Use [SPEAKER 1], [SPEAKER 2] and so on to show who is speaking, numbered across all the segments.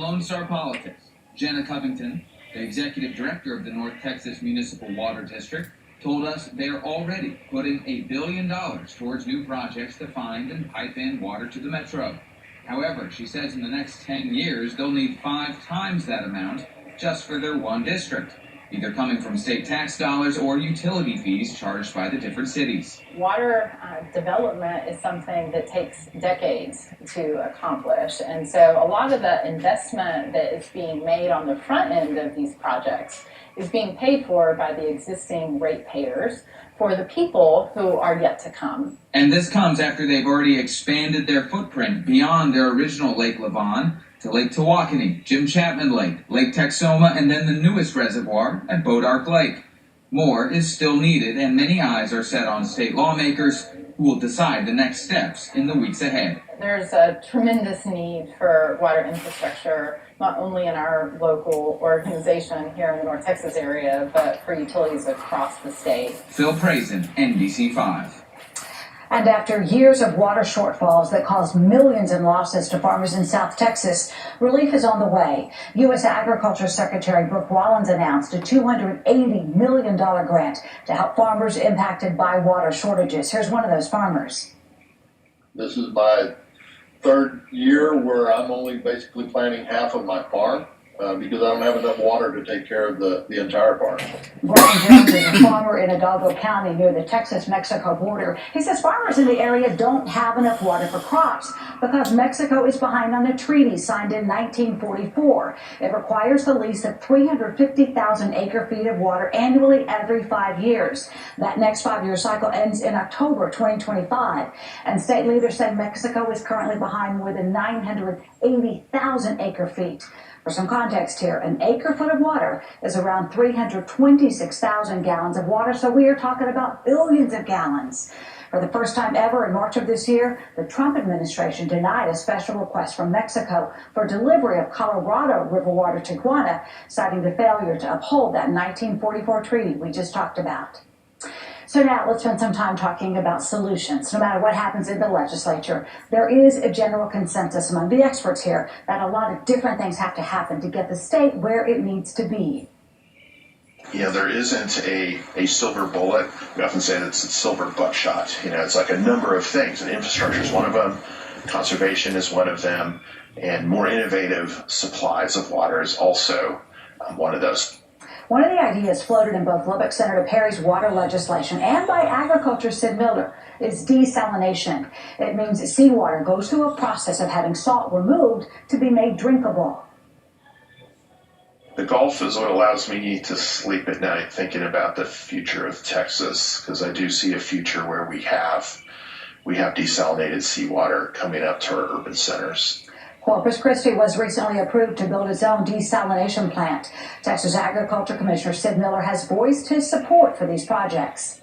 [SPEAKER 1] Lone Star Politics, Jenna Covington, the executive director of the North Texas Municipal Water District, told us they're already putting $1 billion towards new projects to find and pipe in water to the metro. However, she says in the next 10 years, they'll need 5 times that amount just for their one district, either coming from state tax dollars or utility fees charged by the different cities.
[SPEAKER 2] Water development is something that takes decades to accomplish. And so a lot of the investment that is being made on the front end of these projects is being paid for by the existing ratepayers for the people who are yet to come.
[SPEAKER 1] And this comes after they've already expanded their footprint beyond their original Lake Lavon to Lake Tawakoni, Jim Chapman Lake, Lake Texoma, and then the newest reservoir at Bodark Lake. More is still needed, and many eyes are set on state lawmakers who will decide the next steps in the weeks ahead.
[SPEAKER 2] There's a tremendous need for water infrastructure, not only in our local organization here in the North Texas area, but for utilities across the state.
[SPEAKER 1] Phil Prazen, NBC5.
[SPEAKER 3] And after years of water shortfalls that caused millions in losses to farmers in South Texas, relief is on the way. U.S. Agriculture Secretary Brooke Rollins announced a $280 million grant to help farmers impacted by water shortages. Here's one of those farmers.
[SPEAKER 4] This is my third year where I'm only basically planting half of my farm. Because I don't have enough water to take care of the entire farm.
[SPEAKER 3] Brian Jones is a farmer in Hidalgo County near the Texas-Mexico border. He says farmers in the area don't have enough water for crops because Mexico is behind on a treaty signed in 1944. It requires the lease of 350,000 acre-feet of water annually every 5 years. That next 5-year cycle ends in October 2025. And state leaders say Mexico is currently behind more than 980,000 acre-feet. For some context here, an acre-foot of water is around 326,000 gallons of water, so we are talking about billions of gallons. For the first time ever in March of this year, the Trump administration denied a special request from Mexico for delivery of Colorado River water to Tijuana, citing the failure to uphold that 1944 treaty we just talked about. So now let's spend some time talking about solutions. No matter what happens in the legislature, there is a general consensus among the experts here that a lot of different things have to happen to get the state where it needs to be.
[SPEAKER 5] Yeah, there isn't a silver bullet. We often say that it's a silver buckshot. It's like a number of things, and infrastructure is one of them. Conservation is one of them, and more innovative supplies of water is also one of those.
[SPEAKER 3] One of the ideas floated in both Lubbock Senator Perry's water legislation and by Agriculture Sid Miller is desalination. It means that seawater goes through a process of having salt removed to be made drinkable.
[SPEAKER 5] The Gulf is what allows me to sleep at night thinking about the future of Texas, because I do see a future where we have desalinated seawater coming up to our urban centers.
[SPEAKER 3] Corpus Christi was recently approved to build its own desalination plant. Texas Agriculture Commissioner Sid Miller has voiced his support for these projects.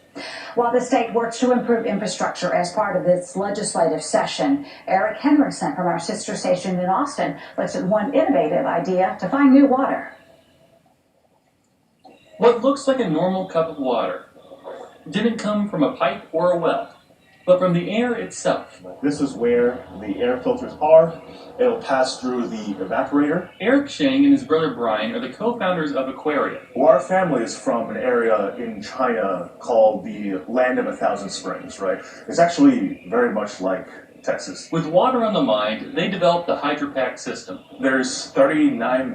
[SPEAKER 3] While the state works to improve infrastructure as part of its legislative session, Eric Henriksen from our sister station in Austin looks at one innovative idea to find new water.
[SPEAKER 6] What looks like a normal cup of water didn't come from a pipe or a well, but from the air itself.
[SPEAKER 7] This is where the air filters are. It'll pass through the evaporator.
[SPEAKER 6] Eric Shang and his brother Brian are the co-founders of Aquaria.
[SPEAKER 7] Well, our family is from an area in China called the Land of a Thousand Springs, right? It's actually very much like Texas.
[SPEAKER 6] With water on the mind, they developed the HydroPack system.
[SPEAKER 7] There's 39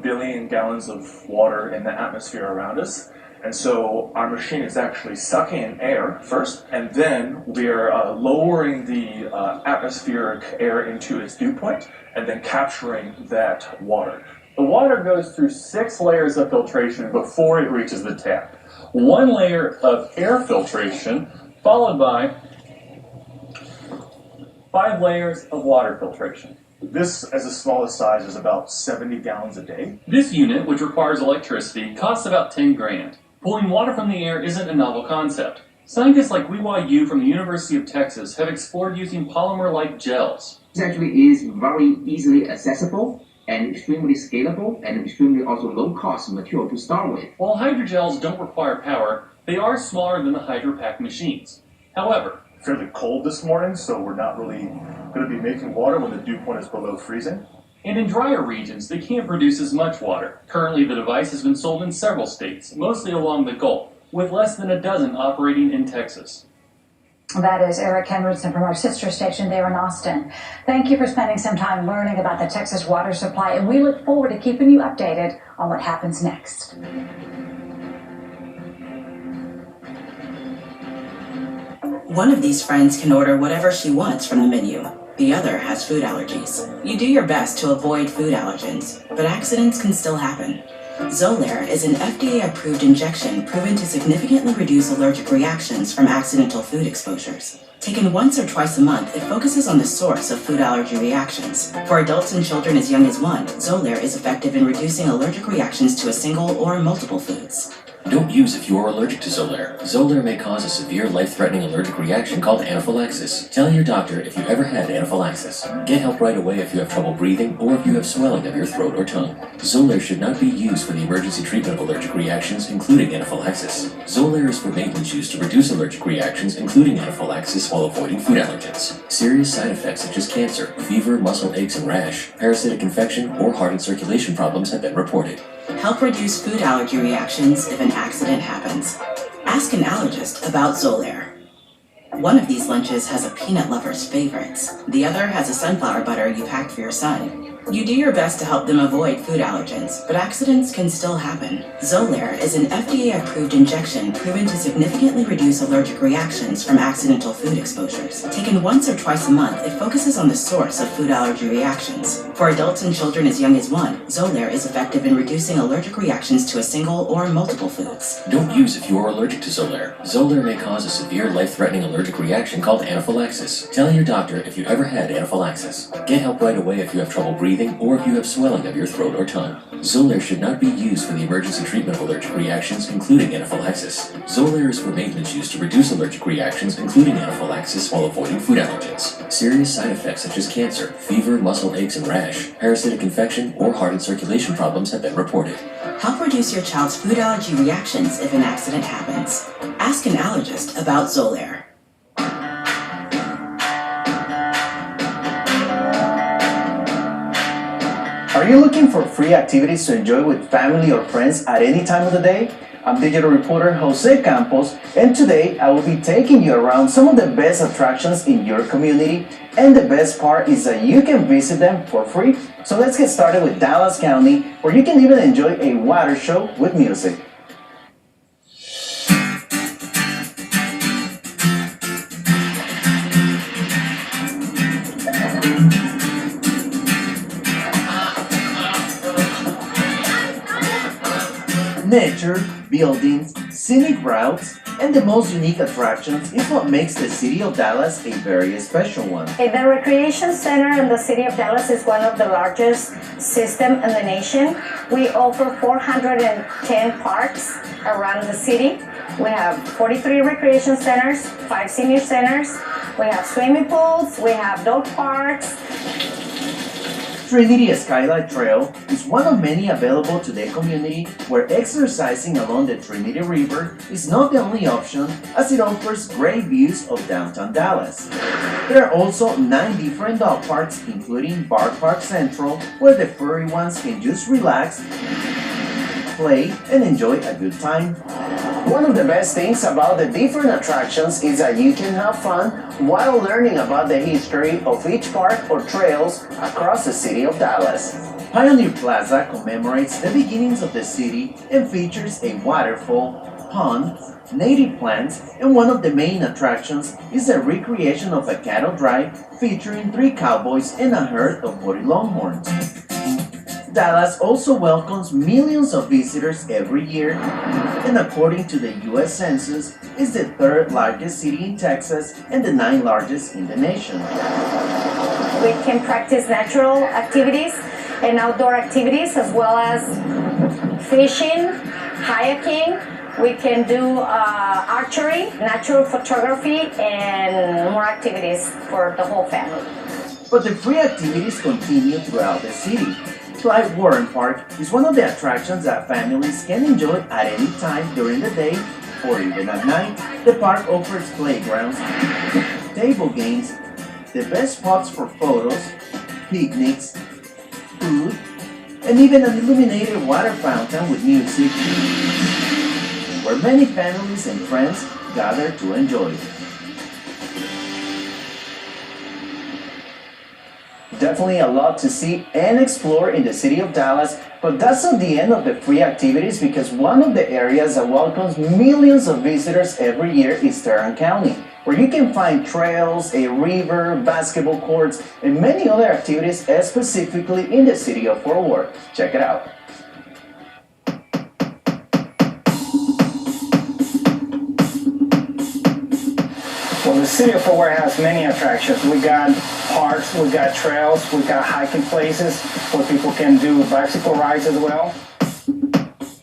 [SPEAKER 7] billion gallons of water in the atmosphere around us. And so our machine is actually sucking in air first, and then we're lowering the atmospheric air into its dew point, and then capturing that water.
[SPEAKER 6] The water goes through 6 layers of filtration before it reaches the tap. 1 layer of air filtration, followed by 5 layers of water filtration.
[SPEAKER 7] This, as the smallest size, is about 70 gallons a day.
[SPEAKER 6] This unit, which requires electricity, costs about 10 grand. Pulling water from the air isn't a novel concept. Scientists like Weiwei Yu from the University of Texas have explored using polymer-like gels.
[SPEAKER 8] This actually is very easily accessible and extremely scalable and extremely also low-cost material to start with.
[SPEAKER 6] While hydrogels don't require power, they are smaller than the HydroPack machines. However,
[SPEAKER 7] fairly cold this morning, so we're not really going to be making water when the dew point is below freezing.
[SPEAKER 6] And in drier regions, they can't produce as much water. Currently, the device has been sold in several states, mostly along the Gulf, with less than a dozen operating in Texas.
[SPEAKER 3] That is Eric Henderson from our sister station there in Austin. Thank you for spending some time learning about the Texas water supply, and we look forward to keeping you updated on what happens next.
[SPEAKER 9] One of these friends can order whatever she wants from the menu. The other has food allergies. You do your best to avoid food allergens, but accidents can still happen. Xolair is an FDA-approved injection proven to significantly reduce allergic reactions from accidental food exposures. Taken once or twice a month, it focuses on the source of food allergy reactions. For adults and children as young as 1, Xolair is effective in reducing allergic reactions to a single or multiple foods.
[SPEAKER 10] Don't use if you are allergic to Xolair. Xolair may cause a severe, life-threatening allergic reaction called anaphylaxis. Tell your doctor if you ever had anaphylaxis. Get help right away if you have trouble breathing or if you have swelling of your throat or tongue. Xolair should not be used for the emergency treatment of allergic reactions, including anaphylaxis. Xolair is for maintenance use to reduce allergic reactions, including anaphylaxis, while avoiding food allergens. Serious side effects such as cancer, fever, muscle aches and rash, parasitic infection, or heart and circulation problems have been reported.
[SPEAKER 9] Help reduce food allergy reactions if an accident happens. Ask an allergist about Xolair. One of these lunches has a peanut lover's favorites. The other has a sunflower butter you packed for your son. You do your best to help them avoid food allergens, but accidents can still happen. Xolair is an FDA-approved injection proven to significantly reduce allergic reactions from accidental food exposures. Taken once or twice a month, it focuses on the source of food allergy reactions. For adults and children as young as 1, Xolair is effective in reducing allergic reactions to a single or multiple foods.
[SPEAKER 10] Don't use if you are allergic to Xolair. Xolair may cause a severe, life-threatening allergic reaction called anaphylaxis. Tell your doctor if you ever had anaphylaxis. Get help right away if you have trouble breathing or if you have swelling of your throat or tongue. Xolair should not be used for the emergency treatment of allergic reactions, including anaphylaxis. Xolair is for maintenance use to reduce allergic reactions, including anaphylaxis, while avoiding food allergens. Serious side effects such as cancer, fever, muscle aches and rash, parasitic infection, or heart and circulation problems have been reported.
[SPEAKER 9] Help reduce your child's food allergy reactions if an accident happens. Ask an allergist about Xolair.
[SPEAKER 11] Are you looking for free activities to enjoy with family or friends at any time of the day? I'm digital reporter Jose Campos, and today I will be taking you around some of the best attractions in your community, and the best part is that you can visit them for free. So let's get started with Dallas County, where you can even enjoy a water show with music. Nature, buildings, scenic routes, and the most unique attractions is what makes the city of Dallas a very special one.
[SPEAKER 12] The recreation center in the city of Dallas is one of the largest systems in the nation. We offer 410 parks around the city. We have 43 recreation centers, 5 senior centers. We have swimming pools, we have dog parks.
[SPEAKER 11] Trinity Skylight Trail is one of many available to the community, where exercising along the Trinity River is not the only option, as it offers great views of downtown Dallas. There are also 9 different dog parks, including Bark Park Central, where the furry ones can just relax, play, and enjoy a good time. One of the best things about the different attractions is that you can have fun while learning about the history of each park or trails across the city of Dallas. Pioneer Plaza commemorates the beginnings of the city and features a waterfall, pond, native plants, and one of the main attractions is the recreation of a cattle drive featuring 3 cowboys and a herd of 40 longhorns. Dallas also welcomes millions of visitors every year, and according to the U.S. Census, is the 3rd largest city in Texas and the 9th largest in the nation.
[SPEAKER 12] We can practice natural activities and outdoor activities, as well as fishing, kayaking. We can do archery, natural photography, and more activities for the whole family.
[SPEAKER 11] But the free activities continue throughout the city. Clyde Warren Park is one of the attractions that families can enjoy at any time during the day or even at night. The park offers playgrounds, table games, the best spots for photos, picnics, food, and even an illuminated water fountain with music, where many families and friends gather to enjoy. Definitely a lot to see and explore in the city of Dallas, but that's not the end of the free activities, because one of the areas that welcomes millions of visitors every year is Tarrant County, where you can find trails, a river, basketball courts, and many other activities specifically in the city of Fort Worth. Check it out.
[SPEAKER 13] Well, the city of Fort Worth has many attractions. We got parks, we got trails, we got hiking places where people can do bicycle rides as well.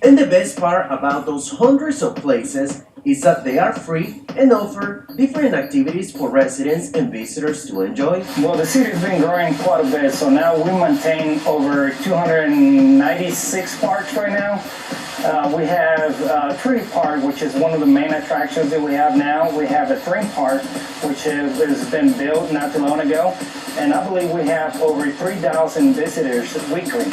[SPEAKER 11] And the best part about those hundreds of places is that they are free and offer different activities for residents and visitors to enjoy.
[SPEAKER 13] Well, the city's been growing quite a bit, so now we maintain over 296 parks right now. We have Trinity Park, which is one of the main attractions that we have now. We have a theme park, which has been built not too long ago, and I believe we have over 3,000 visitors weekly.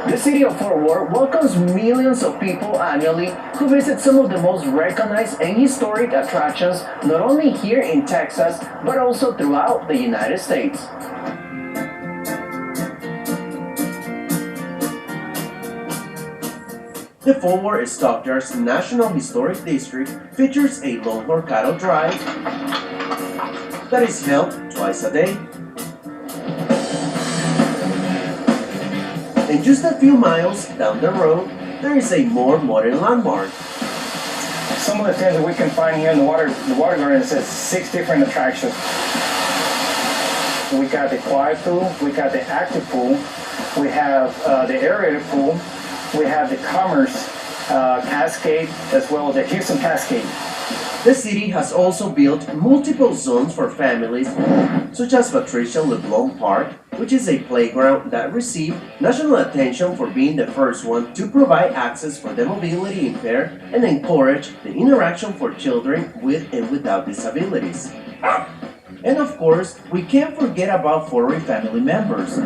[SPEAKER 11] The city of Fort Worth welcomes millions of people annually who visit some of the most recognized and historic attractions, not only here in Texas, but also throughout the United States. The Fort Worth Stockyards National Historic District features a Longhorn Cattle Drive that is held twice a day. And just a few miles down the road, there is a more modern landmark.
[SPEAKER 13] Some of the things that we can find here in the water garden says 6 different attractions. We got the quiet pool, we got the active pool, we have the aerated pool, we have the Commerce Cascade, as well as the Houston Cascade.
[SPEAKER 11] The city has also built multiple zones for families, such as Patricia LeBlanc Park, which is a playground that received national attention for being the first one to provide access for the mobility impaired and encourage the interaction for children with and without disabilities. And of course, we can't forget about furry family members.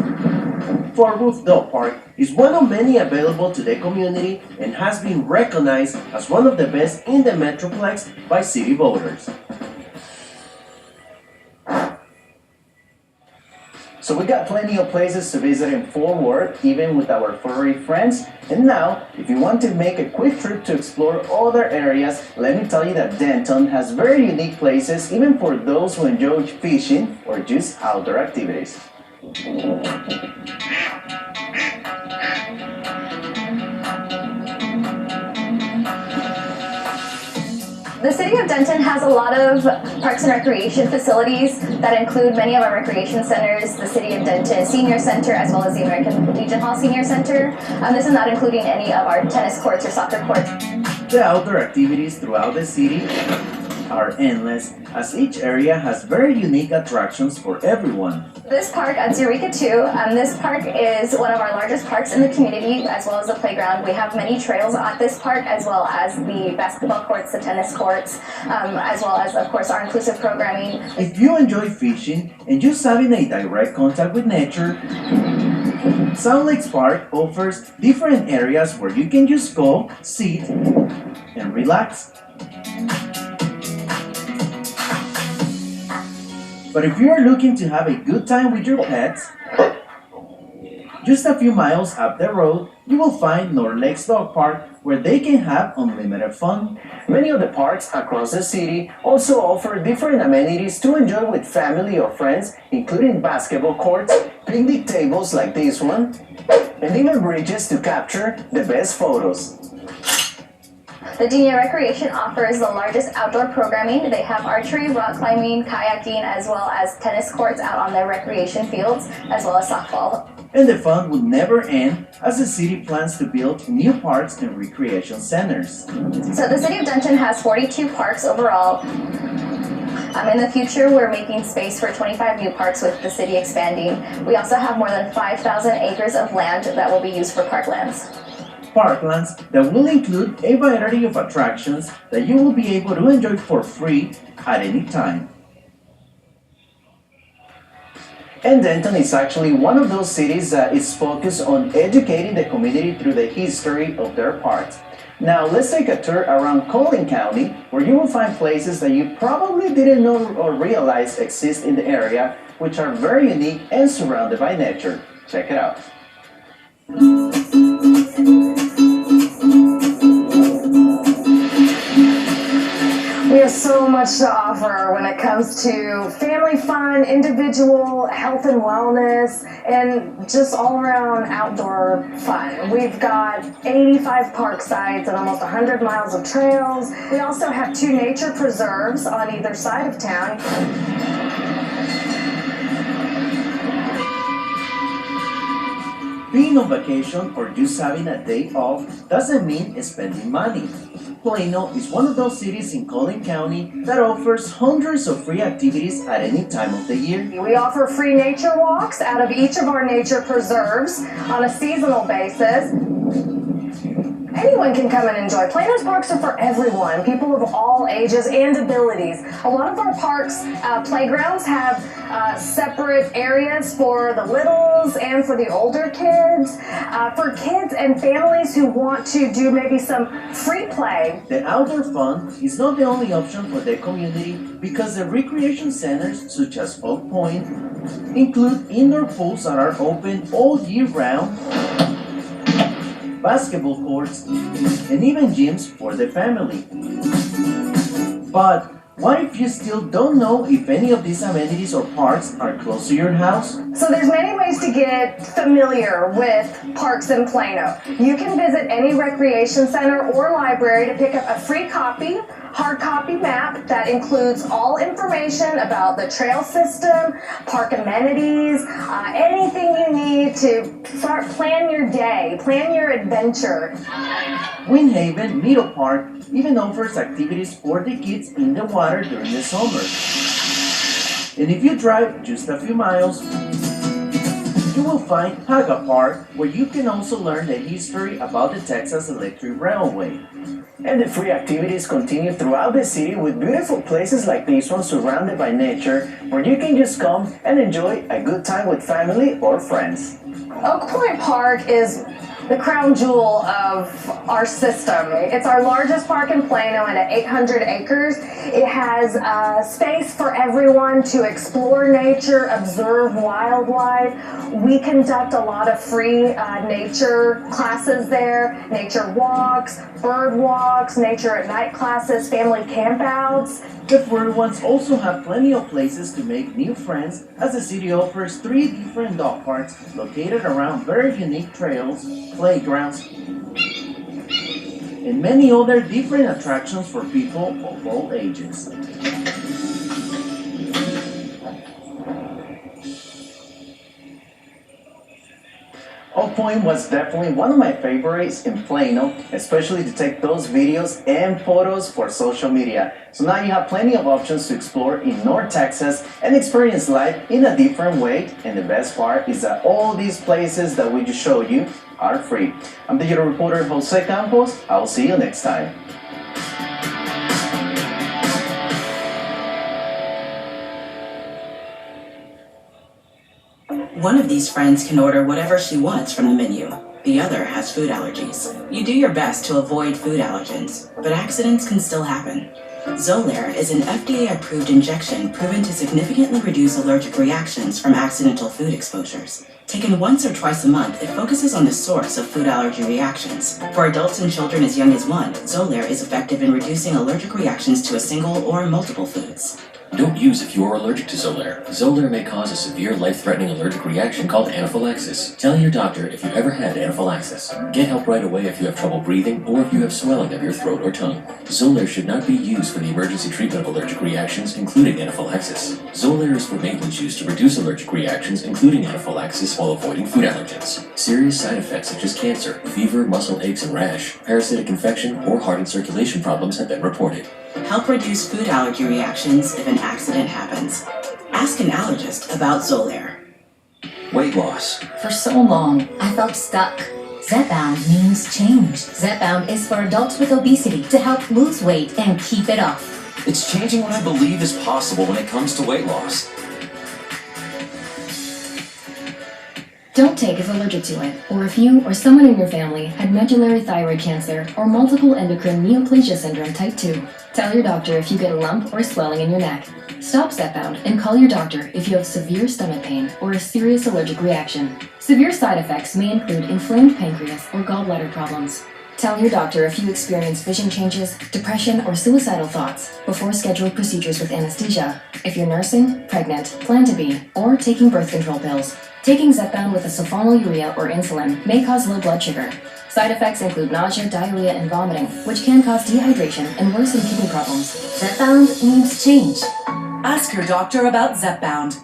[SPEAKER 11] Fort Worth Dog Park is one of many available to the community and has been recognized as one of the best in the Metroplex by city voters. So we got plenty of places to visit in Fort Worth, even with our furry friends. And now, if you want to make a quick trip to explore other areas, let me tell you that Denton has very unique places, even for those who enjoy fishing or just outdoor activities.
[SPEAKER 14] The city of Denton has a lot of parks and recreation facilities that include many of our recreation centers, the City of Denton Senior Center, as well as the American Legion Hall Senior Center. This is not including any of our tennis courts or soccer courts.
[SPEAKER 11] The outdoor activities throughout the city are endless, as each area has very unique attractions for everyone.
[SPEAKER 14] This park at Eureka 2, this park is one of our largest parks in the community, as well as the playground. We have many trails at this park, as well as the basketball courts, the tennis courts, as well as, of course, our inclusive programming.
[SPEAKER 11] If you enjoy fishing and just having a direct contact with nature, Sound Lakes Park offers different areas where you can just go, sit, and relax. But if you are looking to have a good time with your pets, just a few miles up the road, you will find North Lakes Dog Park, where they can have unlimited fun. Many of the parks across the city also offer different amenities to enjoy with family or friends, including basketball courts, picnic tables like this one, and even bridges to capture the best photos.
[SPEAKER 14] The Denia Recreation offers the largest outdoor programming. They have archery, rock climbing, kayaking, as well as tennis courts out on their recreation fields, as well as softball.
[SPEAKER 11] And the fun will never end as the city plans to build new parks and recreation centers.
[SPEAKER 14] So the City of Denton has 42 parks overall. In the future, we're making space for 25 new parks with the city expanding. We also have more than 5,000 acres of land that will be used for parklands.
[SPEAKER 11] Parklands that will include a variety of attractions that you will be able to enjoy for free at any time. And Denton is actually one of those cities that is focused on educating the community through the history of their parks. Now let's take a tour around Collin County, where you will find places that you probably didn't know or realize exist in the area, which are very unique and surrounded by nature. Check it out.
[SPEAKER 12] We have so much to offer when it comes to family fun, individual health and wellness, and just all around outdoor fun. We've got 85 park sites and almost 100 miles of trails. We also have 2 nature preserves on either side of town.
[SPEAKER 11] Being on vacation or just having a day off doesn't mean spending money. Plano is one of those cities in Collin County that offers hundreds of free activities at any time of the year.
[SPEAKER 12] We offer free nature walks out of each of our nature preserves on a seasonal basis. Anyone can come and enjoy. Plano's parks are for everyone, people of all ages and abilities. A lot of our parks, playgrounds have separate areas for the littles and for the older kids. For kids and families who want to do maybe some free play.
[SPEAKER 11] The outdoor fun is not the only option for the community because the recreation centers such as Oak Point include indoor pools that are open all year round, basketball courts, and even gyms for the family. But what if you still don't know if any of these amenities or parks are close to your house?
[SPEAKER 12] So there's many ways to get familiar with parks in Plano. You can visit any recreation center or library to pick up a free copy, hard copy map that includes all information about the trail system, park amenities, anything you need to start plan your day, plan your adventure.
[SPEAKER 11] Windhaven Meadow Park even offers activities for the kids in the water during the summer. And if you drive just a few miles, you will find Haga Park, where you can also learn the history about the Texas Electric Railway.
[SPEAKER 15] And the free activities continue throughout the city with beautiful places like this one surrounded by nature, where you can just come and enjoy a good time with family or friends.
[SPEAKER 12] Oak Point Park is the crown jewel of our system. It's our largest park in Plano and at 800 acres. It has space for everyone to explore nature, observe wildlife. We conduct a lot of free nature classes there, nature walks, bird walks, nature at night classes, family campouts.
[SPEAKER 11] The fur ones also have plenty of places to make new friends, as the city offers 3 different dog parks located around very unique trails, playgrounds, and many other different attractions for people of all ages. Oak Point was definitely one of my favorites in Plano, especially to take those videos and photos for social media. So now you have plenty of options to explore in North Texas and experience life in a different way. And the best part is that all these places that we just showed you are free. I'm digital reporter Jose Campos. I'll see you next time.
[SPEAKER 9] One of these friends can order whatever she wants from the menu. The other has food allergies. You do your best to avoid food allergens, but accidents can still happen. Xolair is an FDA-approved injection proven to significantly reduce allergic reactions from accidental food exposures. Taken once or twice a month, it focuses on the source of food allergy reactions. For adults and children as young as 1, Xolair is effective in reducing allergic reactions to a single or multiple foods.
[SPEAKER 10] Don't use if you are allergic to Xolair. Xolair may cause a severe life-threatening allergic reaction called anaphylaxis. Tell your doctor if you ever had anaphylaxis. Get help right away if you have trouble breathing or if you have swelling of your throat or tongue. Xolair should not be used for the emergency treatment of allergic reactions, including anaphylaxis. Xolair is for maintenance use to reduce allergic reactions, including anaphylaxis, while avoiding food allergens. Serious side effects such as cancer, fever, muscle aches and rash, parasitic infection, or heart and circulation problems have been reported.
[SPEAKER 9] Help reduce food allergy reactions if an accident happens. Ask an allergist about Xolair.
[SPEAKER 10] Weight loss.
[SPEAKER 16] For so long, I felt stuck. Zepbound means change. Zepbound is for adults with obesity to help lose weight and keep it off.
[SPEAKER 17] It's changing what I believe is possible when it comes to weight loss. Don't take if allergic to it, or if you or someone in your family had medullary thyroid cancer or multiple endocrine neoplasia syndrome type 2. Tell your doctor if you get a lump or swelling in your neck. Stop Zepbound and call your doctor if you have severe stomach pain or a serious allergic reaction. Severe side effects may include inflamed pancreas or gallbladder problems. Tell your doctor if you experience vision changes, depression, or suicidal thoughts before scheduled procedures with anesthesia. If you're nursing, pregnant, plan to be, or taking birth control pills. Taking Zepbound with a sulfonylurea or insulin may cause low blood sugar. Side effects include nausea, diarrhea, and vomiting, which can cause dehydration and worsen kidney problems.
[SPEAKER 16] Zepbound means change.
[SPEAKER 9] Ask your doctor about Zepbound.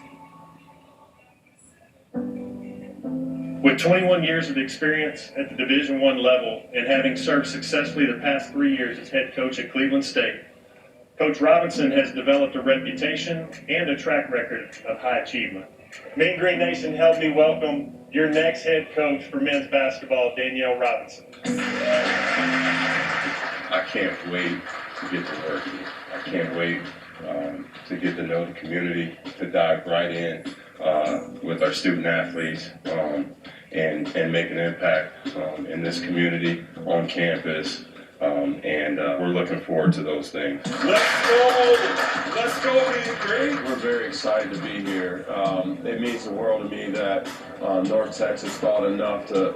[SPEAKER 18] With 21 years of experience at the Division I level and having served successfully the past 3 years as head coach at Cleveland State, Coach Robinson has developed a reputation and a track record of high achievement. Mean Green Nation, help me welcome your next head coach for men's basketball, Danielle Robinson.
[SPEAKER 19] I can't wait to get to work. I can't wait to get to know the community, to dive right in with our student athletes and make an impact in this community, on campus, and we're looking forward to those things.
[SPEAKER 18] Let's go! Let's go, Mean Green!
[SPEAKER 19] We're very excited to be here. It means the world to me that North Texas thought enough to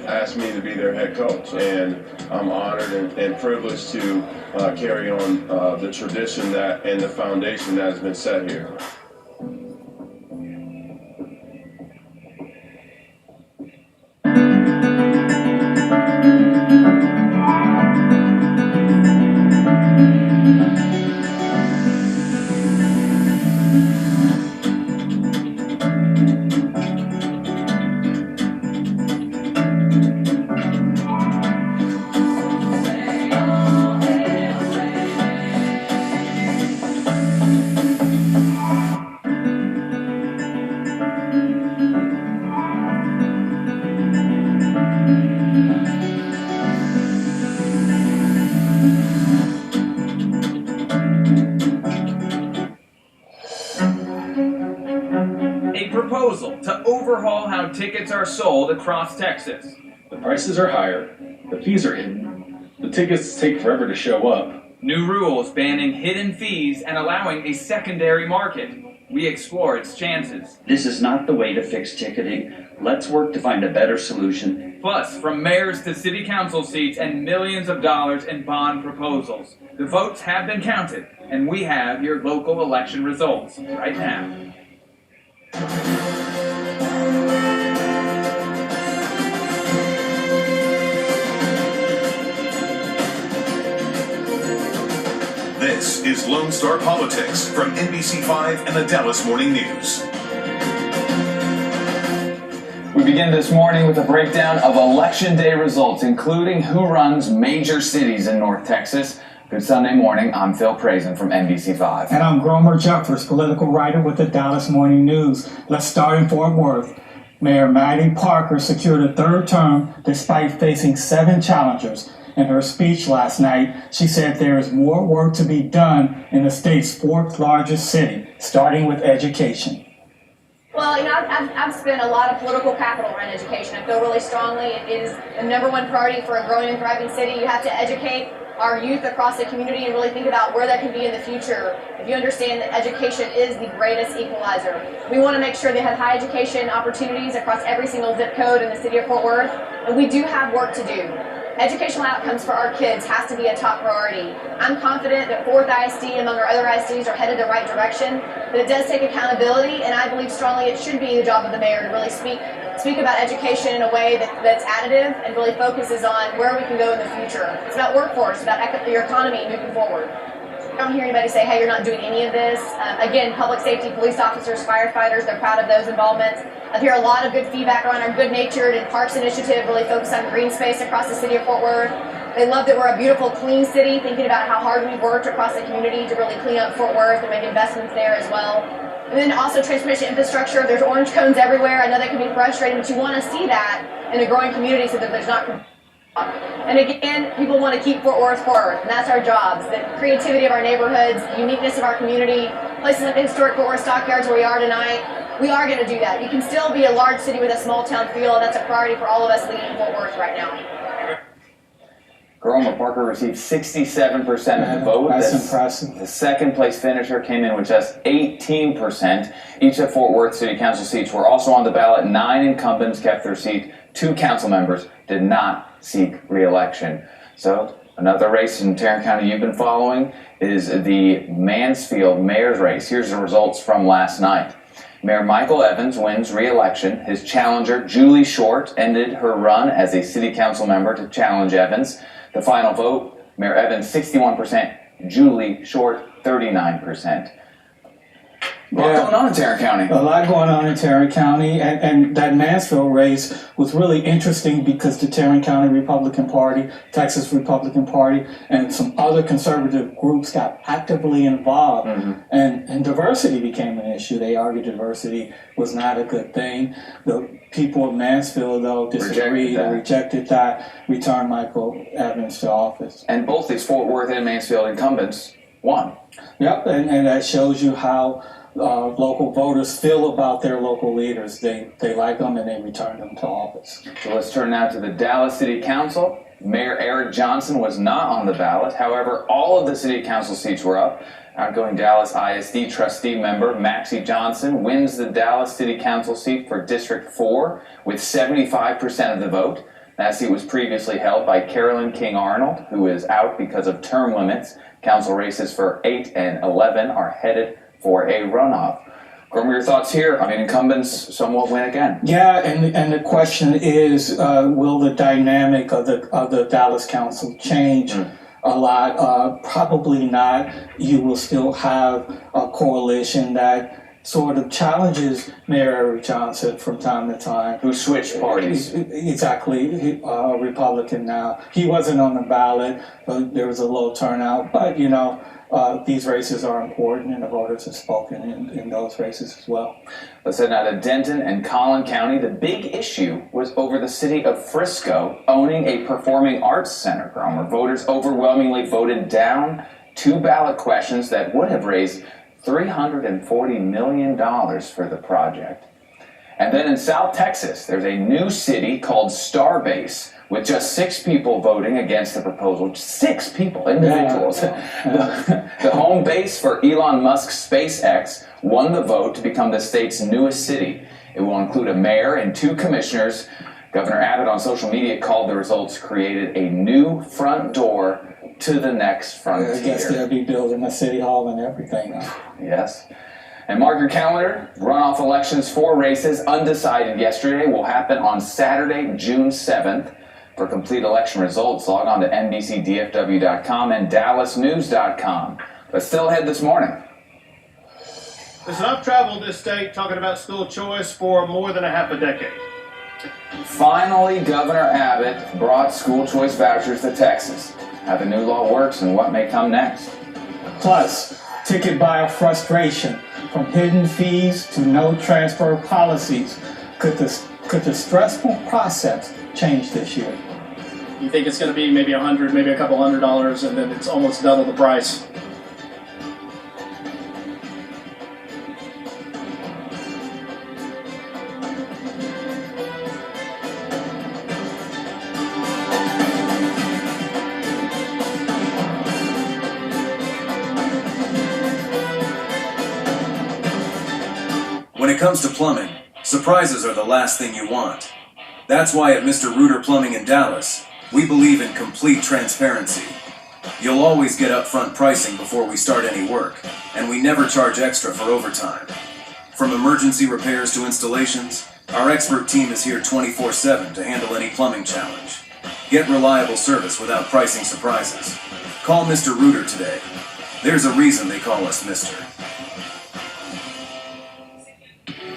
[SPEAKER 19] ask me to be their head coach, and I'm honored and privileged to carry on the tradition that and the foundation that has been set here.
[SPEAKER 1] Proposal to overhaul how tickets are sold across Texas.
[SPEAKER 6] The prices are higher, the fees are hidden, the tickets take forever to show up.
[SPEAKER 1] New rules banning hidden fees and allowing a secondary market. We explore its chances.
[SPEAKER 20] This is not the way to fix ticketing. Let's work to find a better solution.
[SPEAKER 1] Plus, from mayors to city council seats and millions of dollars in bond proposals. The votes have been counted, and we have your local election results right now.
[SPEAKER 21] This is Lone Star Politics from NBC5 and the Dallas Morning News.
[SPEAKER 1] We begin this morning with a breakdown of Election Day results, including who runs major cities in North Texas. Good Sunday morning. I'm Phil Prazen from NBC5.
[SPEAKER 22] And I'm Gromer Jeffers, political writer with the Dallas Morning News. Let's start in Fort Worth. Mayor Maddie Parker secured a third term despite facing 7 challengers. In her speech last night, she said there is more work to be done in the state's 4th largest city, starting with education.
[SPEAKER 23] Well, I've spent a lot of political capital around education. I feel really strongly it is the #1 priority for a growing and thriving city. You have to educate our youth across the community and really think about where that can be in the future. If you understand that education is the greatest equalizer. We want to make sure they have high education opportunities across every single zip code in the city of Fort Worth, and we do have work to do. Educational outcomes for our kids has to be a top priority. I'm confident that 4th ISD, among our other ISDs, are headed the right direction, but it does take accountability, and I believe strongly it should be the job of the mayor to really speak about education in a way that's additive and really focuses on where we can go in the future. It's about workforce, about your economy moving forward. I don't hear anybody say, hey, you're not doing any of this. Again, public safety, police officers, firefighters, they're proud of those involvements. I hear a lot of good feedback around our Good Natured and Parks Initiative, really focused on green space across the city of Fort Worth. They love that we're a beautiful, clean city, thinking about how hard we've worked across the community to really clean up Fort Worth and make investments there as well. And then also transportation infrastructure. There's orange cones everywhere. I know that can be frustrating, but you want to see that in a growing community so that there's not. And again, people want to keep Fort Worth, and that's our jobs. The creativity of our neighborhoods, the uniqueness of our community, places like the historic Fort Worth Stockyards where we are tonight, we are going to do that. You can still be a large city with a small town feel, and that's a priority for all of us leading Fort Worth right now.
[SPEAKER 2] Caroma Parker received 67% of the vote.
[SPEAKER 22] That's impressive.
[SPEAKER 2] The second place finisher came in with just 18%. Each of Fort Worth City Council seats were also on the ballot. 9 incumbents kept their seat. 2 council members did not seek re-election. So another race in Tarrant County you've been following is the Mansfield mayor's race. Here's the results from last night. Mayor Michael Evans wins re-election. His challenger, Julie Short, ended her run as a city council member to challenge Evans. The final vote, Mayor Evans 61%, Julie Short 39%. A lot going on in Tarrant County.
[SPEAKER 22] A lot going on in Tarrant County, and that Mansfield race was really interesting because the Tarrant County Republican Party, Texas Republican Party, and some other conservative groups got actively involved, and diversity became an issue. They argued diversity was not a good thing. The people of Mansfield, though, disagreed and rejected that, returned Michael Evans to office.
[SPEAKER 2] And both these Fort Worth and Mansfield incumbents won.
[SPEAKER 22] Yep, and that shows you how local voters feel about their local leaders. They like them and they return them to office.
[SPEAKER 2] So let's turn now to the Dallas City Council. Mayor Eric Johnson was not on the ballot. However, all of the city council seats were up. Outgoing Dallas ISD trustee member Maxie Johnson wins the Dallas City Council seat for District 4 with 75% of the vote. That seat was previously held by Carolyn King Arnold, who is out because of term limits. Council races for 8 and 11 are headed for a runoff. Gromer, your thoughts here? I mean, incumbents somewhat win again.
[SPEAKER 22] Yeah, and the question is, will the dynamic of the Dallas Council change a lot? Probably not. You will still have a coalition that sort of challenges Mayor Eric Johnson from time to time.
[SPEAKER 2] Who switched parties.
[SPEAKER 22] Exactly. Republican now. He wasn't on the ballot. There was a low turnout, but you know, these races are important, and the voters have spoken in those races as well.
[SPEAKER 2] Let's head now to Denton and Collin County. The big issue was over the city of Frisco owning a performing arts center. Gromer, voters overwhelmingly voted down 2 ballot questions that would have raised $340 million for the project. And then in South Texas, there's a new city called Starbase, with just 6 people voting against the proposal. 6 people, individuals. The home base for Elon Musk's SpaceX won the vote to become the state's newest city. It will include a mayor and 2 commissioners. Governor Abbott on social media called the results created a new front door to the next frontier.
[SPEAKER 22] I guess they'll be building a city hall and everything now.
[SPEAKER 2] Yes. And mark your calendar, runoff elections 4 races undecided yesterday will happen on Saturday, June 7th. For complete election results, log on to NBCDFW.com and DallasNews.com. Let's still ahead this morning.
[SPEAKER 4] Listen, I've traveled this state talking about school choice for more than a half a decade.
[SPEAKER 2] Finally, Governor Abbott brought school choice vouchers to Texas. How the new law works and what may come next.
[SPEAKER 22] Plus, ticket buyer frustration from hidden fees to no transfer policies. Could the stressful process change this year?
[SPEAKER 5] You think it's going to be maybe $100, maybe a couple $100, and then it's almost double the price.
[SPEAKER 24] When it comes to plumbing, surprises are the last thing you want. That's why at Mr. Rooter Plumbing in Dallas, we believe in complete transparency. You'll always get upfront pricing before we start any work, and we never charge extra for overtime. From emergency repairs to installations, our expert team is here 24/7 to handle any plumbing challenge. Get reliable service without pricing surprises. Call Mr. Rooter today. There's a reason they call us Mr.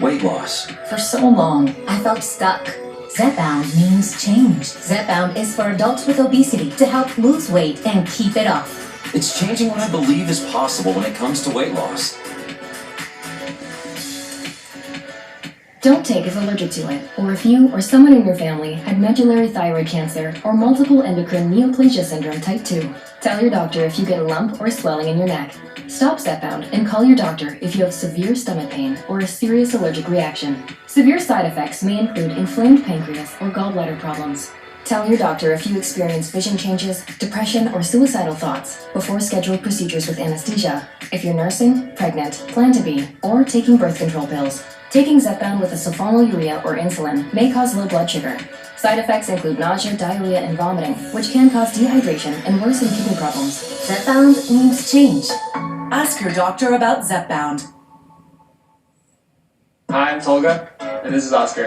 [SPEAKER 10] Weight loss.
[SPEAKER 16] For so long, I felt stuck. Zepbound means change. Zepbound is for adults with obesity to help lose weight and keep it off.
[SPEAKER 10] It's changing what I believe is possible when it comes to weight loss.
[SPEAKER 17] Don't take if allergic to it, or if you or someone in your family had medullary thyroid cancer or multiple endocrine neoplasia syndrome type 2. Tell your doctor if you get a lump or swelling in your neck. Stop Zepbound and call your doctor if you have severe stomach pain or a serious allergic reaction. Severe side effects may include inflamed pancreas or gallbladder problems. Tell your doctor if you experience vision changes, depression, or suicidal thoughts before scheduled procedures with anesthesia. If you're nursing, pregnant, plan to be, or taking birth control pills. Taking Zepbound with a sulfonylurea or insulin may cause low blood sugar. Side effects include nausea, diarrhea, and vomiting, which can cause dehydration and worsen kidney problems.
[SPEAKER 16] Zepbound means change.
[SPEAKER 9] Ask your doctor about Zepbound.
[SPEAKER 3] Hi, I'm Tolga, and this is Oscar.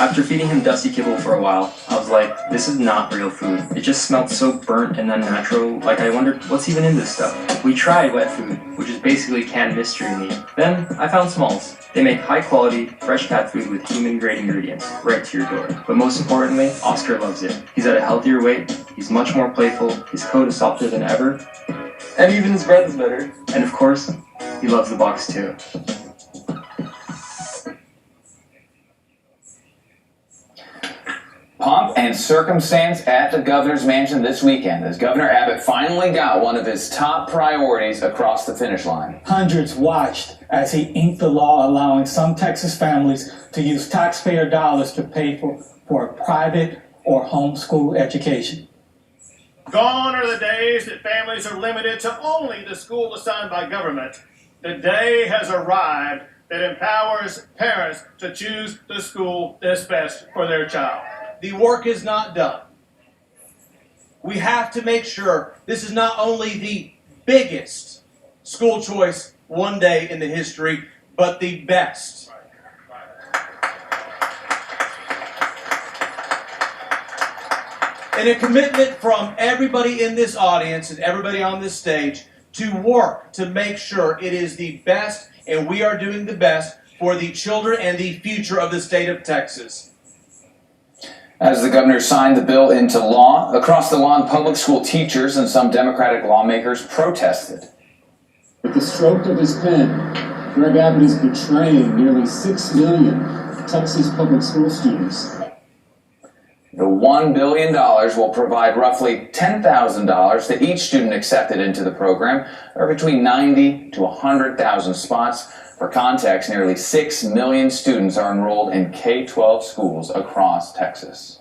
[SPEAKER 3] After feeding him dusty kibble for a while, I was like, this is not real food. It just smelled so burnt and unnatural, like I wondered, what's even in this stuff? We tried wet food, which is basically canned mystery meat. Then, I found Smalls. They make high-quality, fresh cat food with human-grade ingredients, right to your door. But most importantly, Oscar loves it. He's at a healthier weight, he's much more playful, his coat is softer than ever, and even his breath is better. And of course, he loves the box too.
[SPEAKER 2] Pomp and circumstance at the governor's mansion this weekend as Governor Abbott finally got one of his top priorities across the finish line.
[SPEAKER 22] Hundreds watched as he inked the law allowing some Texas families to use taxpayer dollars to pay for a private or homeschool education.
[SPEAKER 4] Gone are the days that families are limited to only the school assigned by government. The day has arrived that empowers parents to choose the school that's best for their child. The work is not done. We have to make sure this is not only the biggest school choice one day in the history, but the best. And a commitment from everybody in this audience and everybody on this stage to work to make sure it is the best, and we are doing the best for the children and the future of the state of Texas.
[SPEAKER 2] As the governor signed the bill into law, across the lawn, public school teachers and some Democratic lawmakers protested.
[SPEAKER 7] With the stroke of his pen, Greg Abbott is betraying nearly 6 million Texas public school students.
[SPEAKER 2] The $1 billion will provide roughly $10,000 to each student accepted into the program, or between 90 to 100,000 spots. For context, nearly 6 million students are enrolled in K-12 schools across Texas.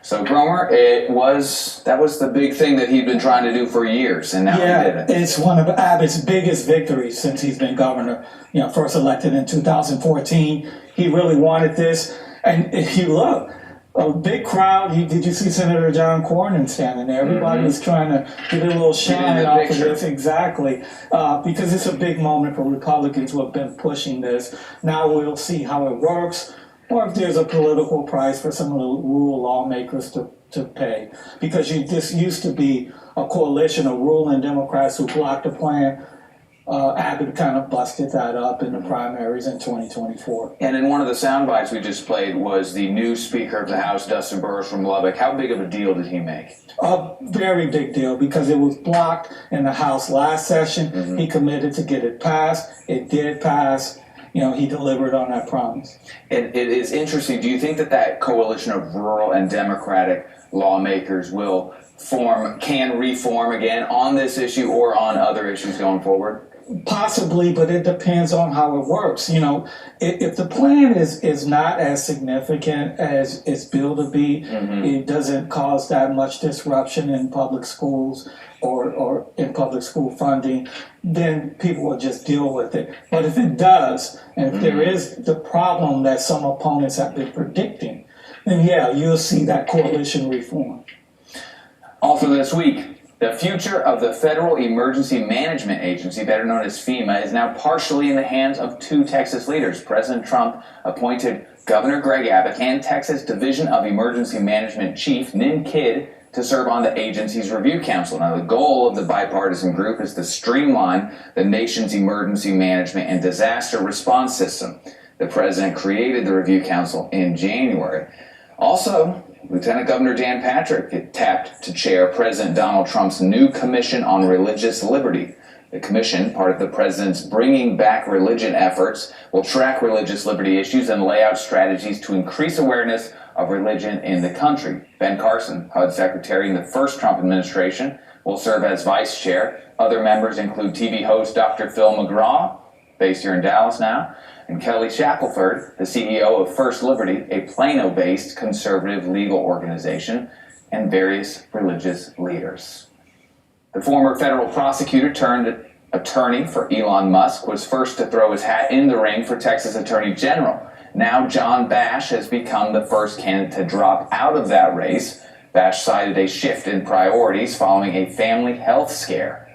[SPEAKER 2] So, Gromer, that was the big thing that he'd been trying to do for years, and now he did it.
[SPEAKER 22] It's one of Abbott's biggest victories since he's been governor. First elected in 2014. He really wanted this, and he looked. A big crowd. Did you see Senator John Cornyn standing there? Everybody was trying to get a little shine off of this. Exactly. Because it's a big moment for Republicans who have been pushing this. Now we'll see how it works, or if there's a political price for some of the rural lawmakers to pay. Because this used to be a coalition of ruling Democrats who blocked the plan. Abbott kind of busted that up in the primaries in 2024.
[SPEAKER 2] And in one of the sound bites we just played was the new Speaker of the House, Dustin Burrows from Lubbock. How big of a deal did he make?
[SPEAKER 22] A very big deal, because it was blocked in the House last session. He committed to get it passed. It did pass. He delivered on that promise.
[SPEAKER 2] It is interesting. Do you think that coalition of rural and Democratic lawmakers can reform again on this issue or on other issues going forward?
[SPEAKER 22] Possibly, but it depends on how it works. If the plan is not as significant as it's billed to be, it doesn't cause that much disruption in public schools or in public school funding, then people will just deal with it. But if it does, and if there is the problem that some opponents have been predicting, then you'll see that coalition reform.
[SPEAKER 2] Also this week, the future of the Federal Emergency Management Agency, better known as FEMA, is now partially in the hands of two Texas leaders. President Trump appointed Governor Greg Abbott and Texas Division of Emergency Management Chief Nin Kidd to serve on the agency's review council. Now, the goal of the bipartisan group is to streamline the nation's emergency management and disaster response system. The president created the review council in January. Also, Lieutenant Governor Dan Patrick tapped to chair President Donald Trump's new Commission on Religious Liberty. The commission, part of the president's Bringing Back Religion efforts, will track religious liberty issues and lay out strategies to increase awareness of religion in the country. Ben Carson, HUD secretary in the first Trump administration, will serve as vice chair. Other members include TV host Dr. Phil McGraw, based here in Dallas now, and Kelly Shackelford, the CEO of First Liberty, a Plano-based conservative legal organization, and various religious leaders. The former federal prosecutor turned attorney for Elon Musk was first to throw his hat in the ring for Texas Attorney General. Now John Bash has become the first candidate to drop out of that race. Bash cited a shift in priorities following a family health scare.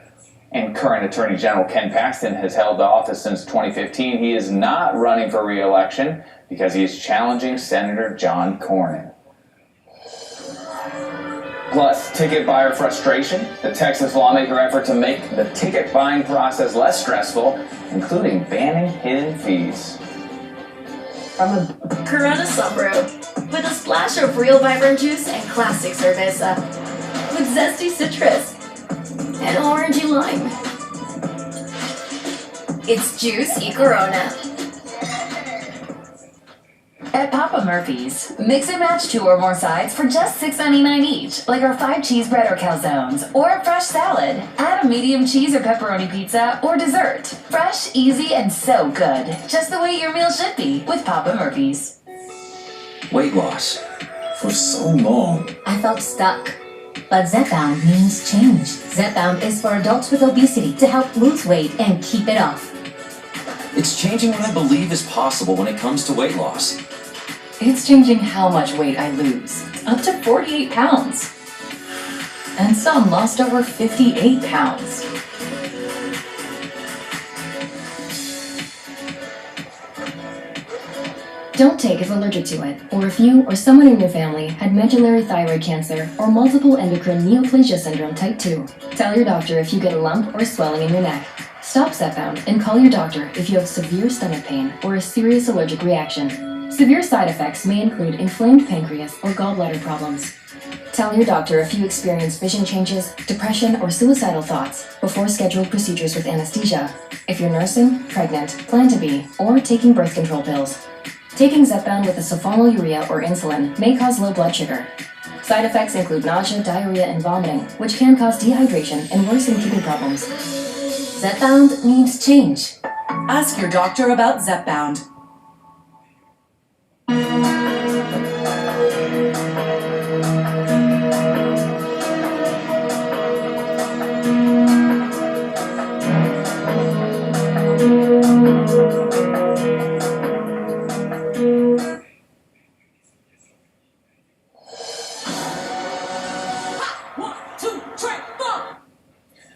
[SPEAKER 2] And current Attorney General Ken Paxton has held office since 2015. He is not running for re-election because he is challenging Senator John Cornyn. Plus, ticket buyer frustration, the Texas lawmaker effort to make the ticket buying process less stressful, including banning hidden fees.
[SPEAKER 16] From a Corona Sunbrew with a splash of real vibrant juice and classic cerveza with zesty citrus and orangey lime. It's Juicy Corona. At Papa Murphy's, mix and match 2 or more sides for just $6.99 each, like our 5 cheese bread or calzones, or a fresh salad. Add a medium cheese or pepperoni pizza or dessert. Fresh, easy, and so good. Just the way your meal should be with Papa Murphy's.
[SPEAKER 10] Weight loss. For so long.
[SPEAKER 16] I felt stuck. But Zepbound means change. Zepbound is for adults with obesity to help lose weight and keep it off.
[SPEAKER 10] It's changing what I believe is possible when it comes to weight loss.
[SPEAKER 17] It's changing how much weight I lose, up to 48 pounds. And some lost over 58 pounds. Don't take if allergic to it, or if you or someone in your family had medullary thyroid cancer or multiple endocrine neoplasia syndrome type 2. Tell your doctor if you get a lump or swelling in your neck. Stop Zepbound and call your doctor if you have severe stomach pain or a serious allergic reaction. Severe side effects may include inflamed pancreas or gallbladder problems. Tell your doctor if you experience vision changes, depression, or suicidal thoughts before scheduled procedures with anesthesia. If you're nursing, pregnant, plan to be, or taking birth control pills. Taking Zepbound with a sulfonylurea or insulin may cause low blood sugar. Side effects include nausea, diarrhea, and vomiting, which can cause dehydration and worsen kidney problems.
[SPEAKER 16] Zepbound needs change.
[SPEAKER 9] Ask your doctor about Zepbound.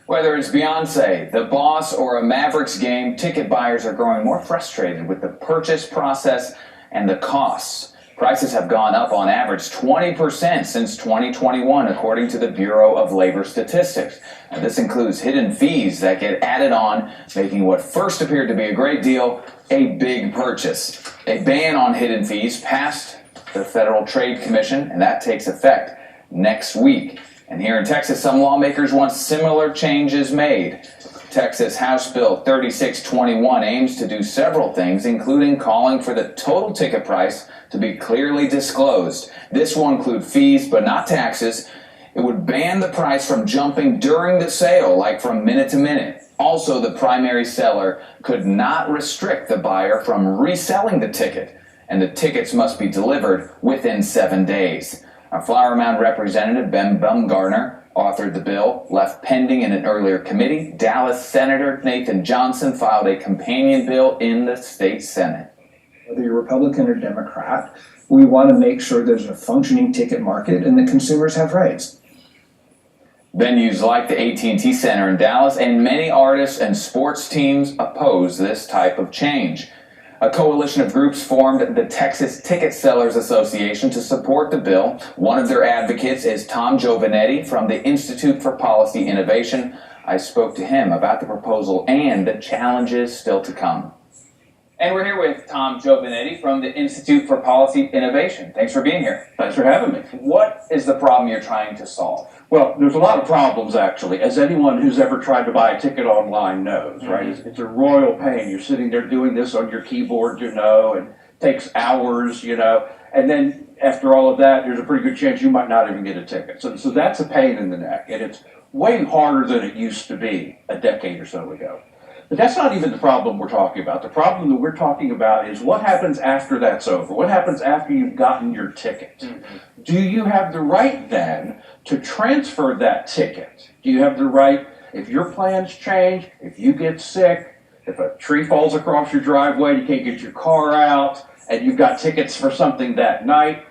[SPEAKER 2] Whether it's Beyonce, The Boss, or a Mavericks game, ticket buyers are growing more frustrated with the purchase process and the costs. Prices have gone up on average 20% since 2021, according to the Bureau of Labor Statistics. And this includes hidden fees that get added on, making what first appeared to be a great deal a big purchase. A ban on hidden fees passed the Federal Trade Commission, and that takes effect next week. And here in Texas, some lawmakers want similar changes made. Texas House Bill 3621 aims to do several things, including calling for the total ticket price to be clearly disclosed. This will include fees, but not taxes. It would ban the price from jumping during the sale, like from minute to minute. Also, the primary seller could not restrict the buyer from reselling the ticket, and the tickets must be delivered within 7 days. Our Flower Mound representative, Ben Bumgarner, authored the bill, left pending in an earlier committee. Dallas Senator Nathan Johnson filed a companion bill in the state Senate.
[SPEAKER 8] Whether you're Republican or Democrat, we want to make sure there's a functioning ticket market and that consumers have rights.
[SPEAKER 2] Venues like the AT&T Center in Dallas and many artists and sports teams oppose this type of change. A coalition of groups formed the Texas Ticket Sellers Association to support the bill. One of their advocates is Tom Giovanetti from the Institute for Policy Innovation. I spoke to him about the proposal and the challenges still to come. And we're here with Tom Giovanetti from the Institute for Policy Innovation. Thanks for being here.
[SPEAKER 12] Thanks for having me.
[SPEAKER 2] What is the problem you're trying to solve?
[SPEAKER 12] Well, there's a lot of problems, actually, as anyone who's ever tried to buy a ticket online knows, right? It's a royal pain. You're sitting there doing this on your keyboard, and it takes hours, and then after all of that, there's a pretty good chance you might not even get a ticket. So that's a pain in the neck, and it's way harder than it used to be a decade or so ago. But that's not even the problem we're talking about. The problem that we're talking about is what happens after that's over. What happens after you've gotten your ticket? Do you have the right then to transfer that ticket? Do you have the right, if your plans change, if you get sick, if a tree falls across your driveway, you can't get your car out, and you've got tickets for something that night,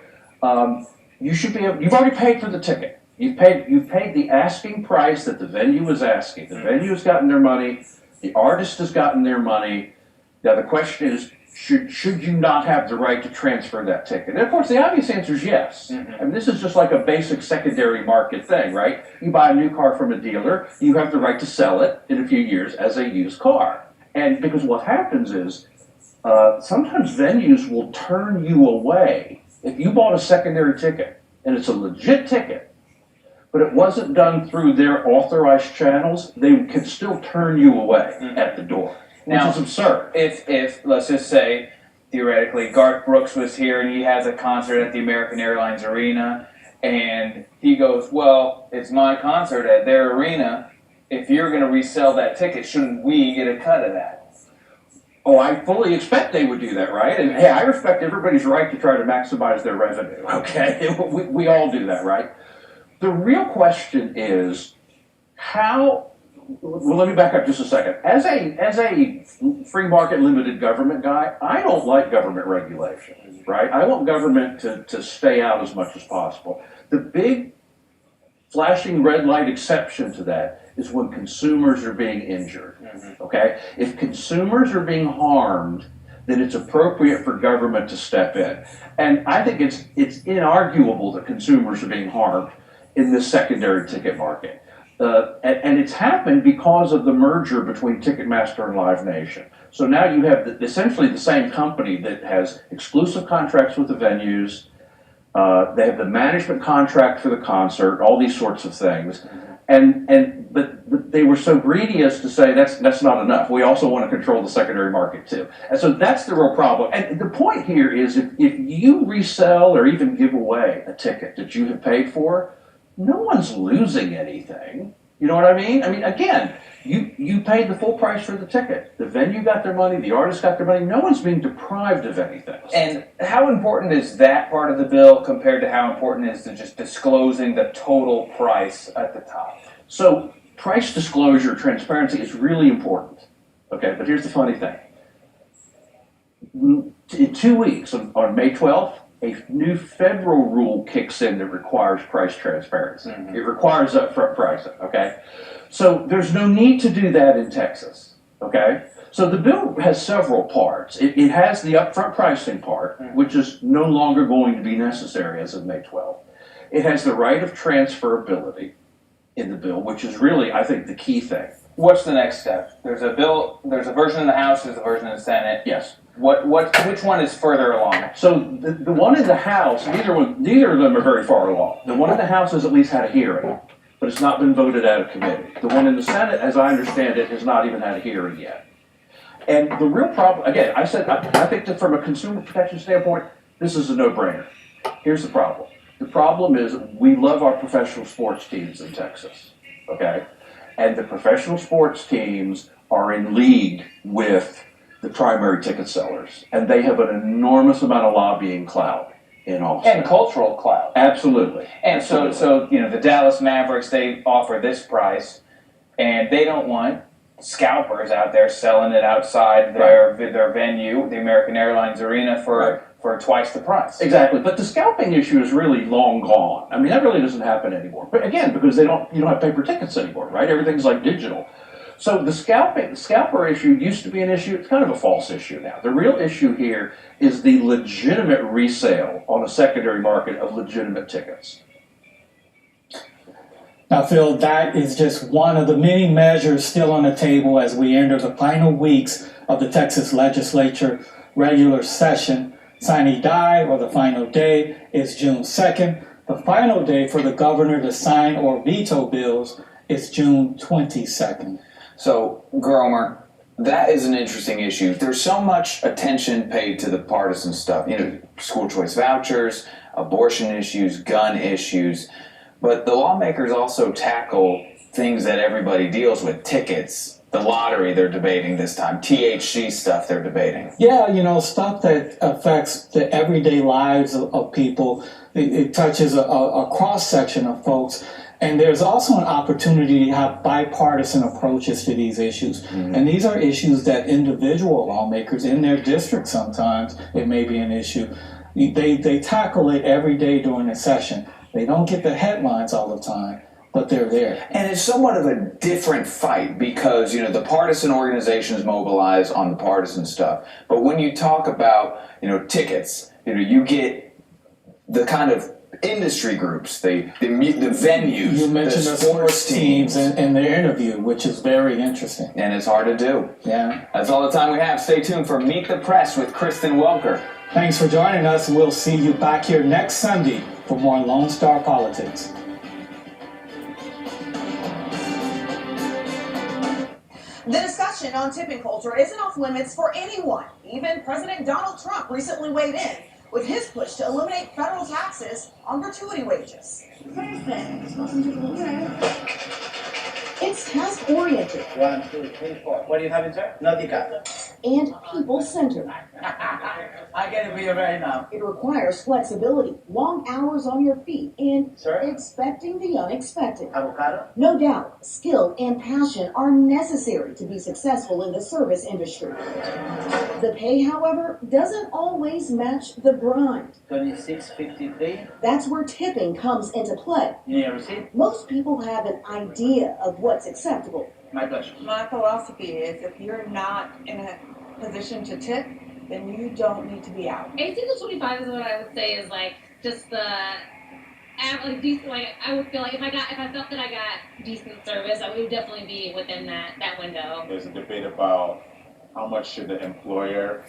[SPEAKER 12] you should be able, you've already paid for the ticket. You've paid the asking price that the venue is asking. The venue has gotten their money. The artist has gotten their money. Now the question is, should you not have the right to transfer that ticket? And of course, the obvious answer is yes. I mean, this is just like a basic secondary market thing, right? You buy a new car from a dealer, you have the right to sell it in a few years as a used car. And because what happens is, sometimes venues will turn you away. If you bought a secondary ticket, and it's a legit ticket, but it wasn't done through their authorized channels, they can still turn you away at the door,
[SPEAKER 2] Now,
[SPEAKER 12] which is absurd.
[SPEAKER 2] If let's just say, theoretically, Garth Brooks was here and he has a concert at the American Airlines Arena, and he goes, well, it's my concert at their arena. If you're going to resell that ticket, shouldn't we get a cut of that?
[SPEAKER 12] Oh, I fully expect they would do that, right? And hey, I respect everybody's right to try to maximize their revenue, okay? We all do that, right? The real question is how, well, let me back up just a second. As a free market limited government guy, I don't like government regulation, right? I want government to stay out as much as possible. The big flashing red light exception to that is when consumers are being injured, okay? If consumers are being harmed, then it's appropriate for government to step in. And I think it's inarguable that consumers are being harmed in this secondary ticket market. And it's happened because of the merger between Ticketmaster and Live Nation. So now you have essentially the same company that has exclusive contracts with the venues, they have the management contract for the concert, all these sorts of things. But they were so greedy as to say that's not enough. We also want to control the secondary market too. And so that's the real problem. And the point here is if you resell or even give away a ticket that you have paid for, no one's losing anything. You know what I mean? I mean, again, you paid the full price for the ticket. The venue got their money, the artist got their money. No one's being deprived of anything.
[SPEAKER 2] And how important is that part of the bill compared to how important it is to just disclosing the total price at the top?
[SPEAKER 12] So price disclosure, transparency is really important. Okay, but here's the funny thing. In 2 weeks, on May 12th, a new federal rule kicks in that requires price transparency. It requires upfront pricing, okay? So there's no need to do that in Texas, okay? So the bill has several parts. It has the upfront pricing part, which is no longer going to be necessary as of May 12th. It has the right of transferability in the bill, which is really, I think, the key thing.
[SPEAKER 2] What's the next step? There's a bill, there's a version in the House, there's a version in the Senate.
[SPEAKER 12] Yes.
[SPEAKER 2] Which one is further along?
[SPEAKER 12] So the one in the House, neither of them are very far along. The one in the House has at least had a hearing, but it's not been voted out of committee. The one in the Senate, as I understand it, has not even had a hearing yet. And the real problem, again, I think that from a consumer protection standpoint, this is a no-brainer. Here's the problem. The problem is we love our professional sports teams in Texas, okay? And the professional sports teams are in league with the primary ticket sellers, and they have an enormous amount of lobbying clout in Austin.
[SPEAKER 2] And cultural clout.
[SPEAKER 12] Absolutely.
[SPEAKER 2] And
[SPEAKER 12] Absolutely.
[SPEAKER 2] so the Dallas Mavericks, they offer this price, and they don't want scalpers out there selling it outside their venue, the American Airlines Arena, for twice the price.
[SPEAKER 12] Exactly, but the scalping issue is really long gone. I mean, that really doesn't happen anymore. But again, because you don't have paper tickets anymore, right? Everything's like digital. So the scalper issue used to be an issue. It's kind of a false issue now. The real issue here is the legitimate resale on a secondary market of legitimate tickets.
[SPEAKER 22] Now, Phil, that is just one of the many measures still on the table as we enter the final weeks of the Texas Legislature regular session. Sine die, or the final day, is June 2nd. The final day for the governor to sign or veto bills is June 22nd.
[SPEAKER 2] So, Gromer, that is an interesting issue. There's so much attention paid to the partisan stuff. You know, school choice vouchers, abortion issues, gun issues. But the lawmakers also tackle things that everybody deals with. Tickets, the lottery they're debating this time, THC stuff they're debating.
[SPEAKER 22] Yeah, you know, stuff that affects the everyday lives of people. It touches a cross-section of folks. And there's also an opportunity to have bipartisan approaches to these issues. Mm-hmm. And these are issues that individual lawmakers in their district, sometimes it may be an issue, they tackle it every day during the session. They don't get the headlines all the time, but they're there.
[SPEAKER 2] And it's somewhat of a different fight because, you know, the partisan organizations mobilize on the partisan stuff. But when you talk about, you know, tickets, you know, you get the kind of industry groups, the venues,
[SPEAKER 22] you mentioned the sports teams in their interview, which is very interesting.
[SPEAKER 2] And it's hard to do.
[SPEAKER 22] Yeah.
[SPEAKER 2] That's all the time we have. Stay tuned for Meet the Press with Kristen Welker.
[SPEAKER 22] Thanks for joining us. We'll see you back here next Sunday for more Lone Star Politics.
[SPEAKER 11] The discussion on tipping culture isn't off limits for anyone. Even President Donald Trump recently weighed in with his push to eliminate federal taxes on gratuity wages. It's task-oriented.
[SPEAKER 13] 1, 2, 3, 4. What do you have in there? Nautica.
[SPEAKER 11] And people-centered.
[SPEAKER 13] I get it for you right now.
[SPEAKER 11] It requires flexibility, long hours on your feet, and expecting the unexpected.
[SPEAKER 13] Avocado?
[SPEAKER 11] No doubt, skill and passion are necessary to be successful in the service industry. The pay, however, doesn't always match the grind.
[SPEAKER 13] 26.53.
[SPEAKER 11] That's where tipping comes into play.
[SPEAKER 13] You need a receipt?
[SPEAKER 11] Most people have an idea of what's acceptable.
[SPEAKER 13] My pleasure.
[SPEAKER 14] My philosophy is if you're not in a position to tip, then you don't need to be out.
[SPEAKER 15] 18 to 25 is what I would say is like just the decent. Like I would feel like if I felt that I got decent service, I would definitely be within that window.
[SPEAKER 25] There's a debate about how much should the employer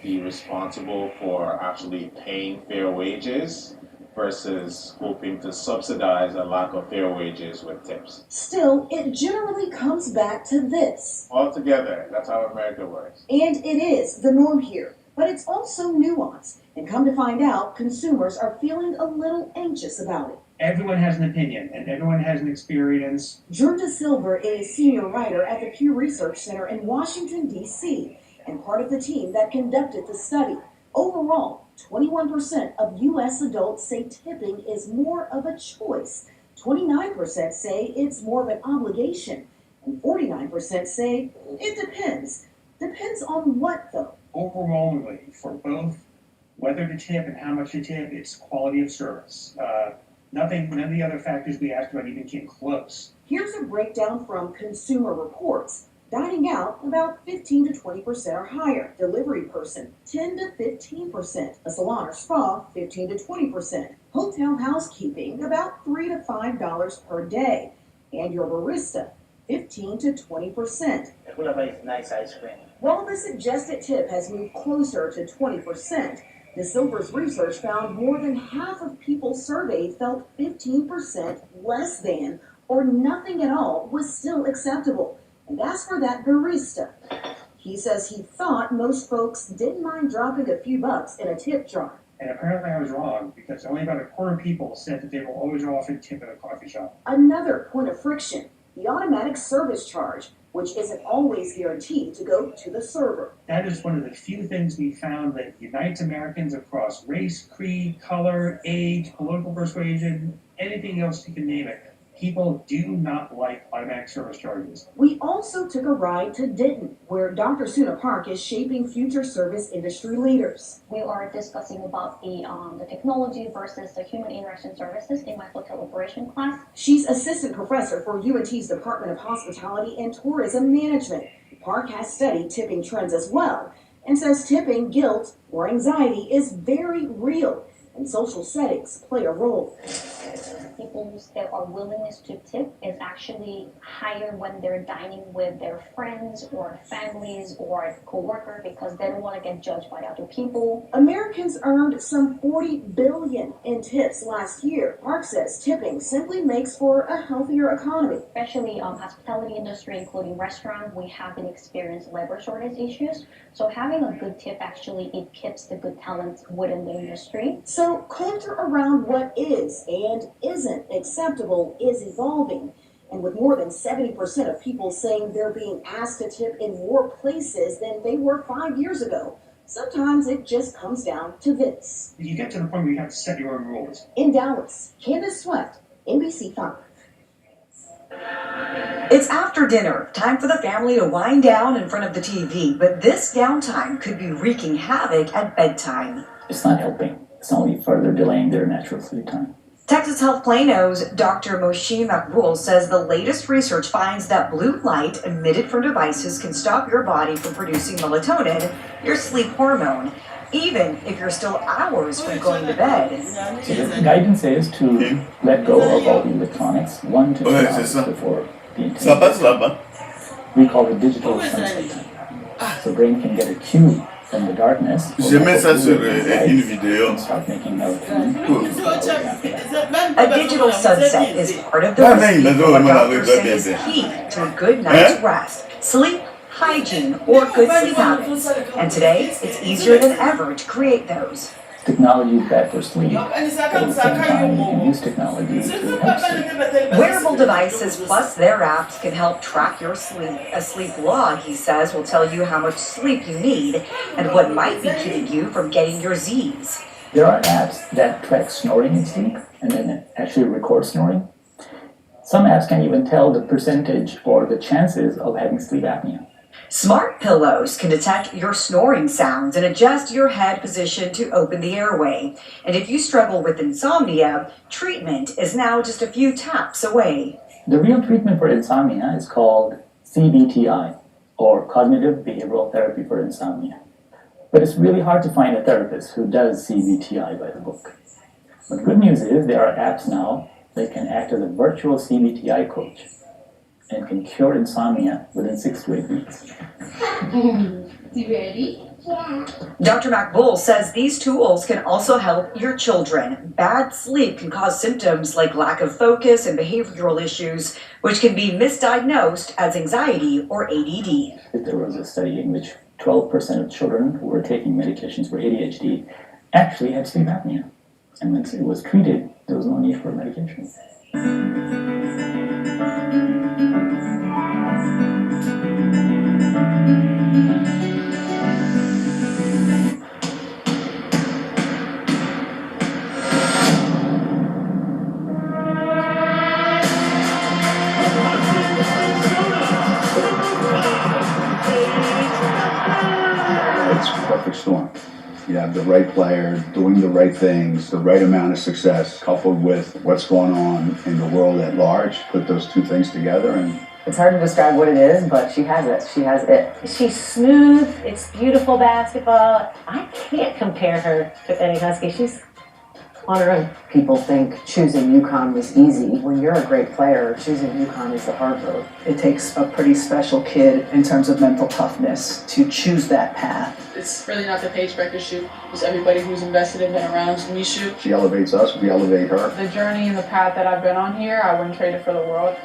[SPEAKER 25] be responsible for actually paying fair wages versus hoping to subsidize a lack of fair wages with tips.
[SPEAKER 11] Still, it generally comes back to this.
[SPEAKER 25] Altogether, that's how America works.
[SPEAKER 11] And it is the norm here, but it's also nuanced. And come to find out, consumers are feeling a little anxious about it.
[SPEAKER 26] Everyone has an opinion, and everyone has an experience.
[SPEAKER 11] Jorda Silver is senior writer at the Pew Research Center in Washington, D.C., and part of the team that conducted the study. Overall, 21% of U.S. adults say tipping is more of a choice. 29% say it's more of an obligation. And 49% say it depends. Depends on what, though?
[SPEAKER 26] Overwhelmingly, for both whether to tip and how much to tip, it's quality of service. None of the other factors we asked about even came close.
[SPEAKER 11] Here's a breakdown from Consumer Reports. Dining out, about 15 to 20% or higher. Delivery person, 10 to 15%. A salon or spa, 15 to 20%. Hotel housekeeping, about $3 to $5 per day. And your barista, 15 to 20%.
[SPEAKER 13] Nice ice cream.
[SPEAKER 11] While the suggested tip has moved closer to 20%, the Silver's research found more than half of people surveyed felt 15% less than or nothing at all was still acceptable. And as for that barista, he says he thought most folks didn't mind dropping a few bucks in a tip jar.
[SPEAKER 26] And apparently I was wrong, because only about a quarter of people said that they will always often tip at a coffee shop.
[SPEAKER 11] Another point of friction, the automatic service charge, which isn't always guaranteed to go to the server.
[SPEAKER 26] That is one of the few things we found that unites Americans across race, creed, color, age, political persuasion, anything else you can name it. People do not like automatic service charges.
[SPEAKER 11] We also took a ride to Denton, where Dr. Suna Park is shaping future service industry leaders.
[SPEAKER 27] We are discussing about the technology versus the human interaction services in my hotel operation class.
[SPEAKER 11] She's assistant professor for UNT's Department of Hospitality and Tourism Management. Park has studied tipping trends as well, and says tipping guilt or anxiety is very real, and social settings play a role.
[SPEAKER 27] people's their willingness to tip is actually higher when they're dining with their friends or families or coworkers because they don't want to get judged by other people.
[SPEAKER 11] Americans earned some $40 billion in tips last year. Park says tipping simply makes for a healthier economy.
[SPEAKER 27] Especially hospitality industry, including restaurants, we have been experiencing labor shortage issues. So having a good tip actually it keeps the good talent within the industry.
[SPEAKER 11] So culture around what is and isn't acceptable is evolving. And with more than 70% of people saying they're being asked to tip in more places than they were 5 years ago, sometimes it just comes down to this.
[SPEAKER 26] You get to the point where you have to set your own rules.
[SPEAKER 11] In Dallas, Candace Sweat, NBC5.
[SPEAKER 1] It's after dinner, time for the family to wind down in front of the TV, but this downtime could be wreaking havoc at bedtime.
[SPEAKER 6] It's not helping. It's only further delaying their natural sleep time.
[SPEAKER 1] Texas Health Plano's Dr. Moshe Makbul says the latest research finds that blue light emitted from devices can stop your body from producing melatonin, your sleep hormone, even if you're still hours from going to bed.
[SPEAKER 6] So the guidance is to let go of all the electronics 1 to 2 hours before the intended. We call it digital sunset time. So brain can get a cue from the darkness.
[SPEAKER 18] Je mets ça sur une vidéo.
[SPEAKER 6] Start making melatonin.
[SPEAKER 1] A digital sunset is part of the recipe for what doctors say is key to a good night's rest, sleep, hygiene, or good sleep habits. And today, it's easier than ever to create those.
[SPEAKER 6] Technology is bad for sleep, but at the same time, you can use technology to help sleep.
[SPEAKER 1] Wearable devices plus their apps can help track your sleep. A sleep log, he says, will tell you how much sleep you need and what might be keeping you from getting your Z's.
[SPEAKER 6] There are apps that track snoring in sleep and then actually record snoring. Some apps can even tell the percentage or the chances of having sleep apnea.
[SPEAKER 1] Smart pillows can detect your snoring sounds and adjust your head position to open the airway. And if you struggle with insomnia, treatment is now just a few taps away.
[SPEAKER 6] The real treatment for insomnia is called CBTI, or Cognitive Behavioral Therapy for Insomnia. But it's really hard to find a therapist who does CBTI by the book. But good news is there are apps now that can act as a virtual CBTI coach and can cure insomnia within 6 to 8 weeks.
[SPEAKER 1] You ready? Yeah. Dr. Makbul says these tools can also help your children. Bad sleep can cause symptoms like lack of focus and behavioral issues, which can be misdiagnosed as anxiety or ADD.
[SPEAKER 6] There was a study in which 12% of children who were taking medications for ADHD actually had sleep apnea. And once it was treated, there was no need for medication.
[SPEAKER 19] It's a perfect storm. You have the right player doing the right things, the right amount of success, coupled with what's going on in the world at large. Put those two things together and
[SPEAKER 20] it's hard to describe what it is, but she has it. She has it.
[SPEAKER 21] She's smooth. It's beautiful basketball. I can't compare her to Penny Husky. She's on her own.
[SPEAKER 20] People think choosing UConn was easy. When you're a great player, choosing UConn is the hard road.
[SPEAKER 23] It takes a pretty special kid in terms of mental toughness to choose that path.
[SPEAKER 28] It's really not the Paige Becker shoot. It's everybody who's invested in and around me shoot.
[SPEAKER 19] she elevates us, we elevate her.
[SPEAKER 28] The journey and the path that I've been on here, I wouldn't trade it for the world.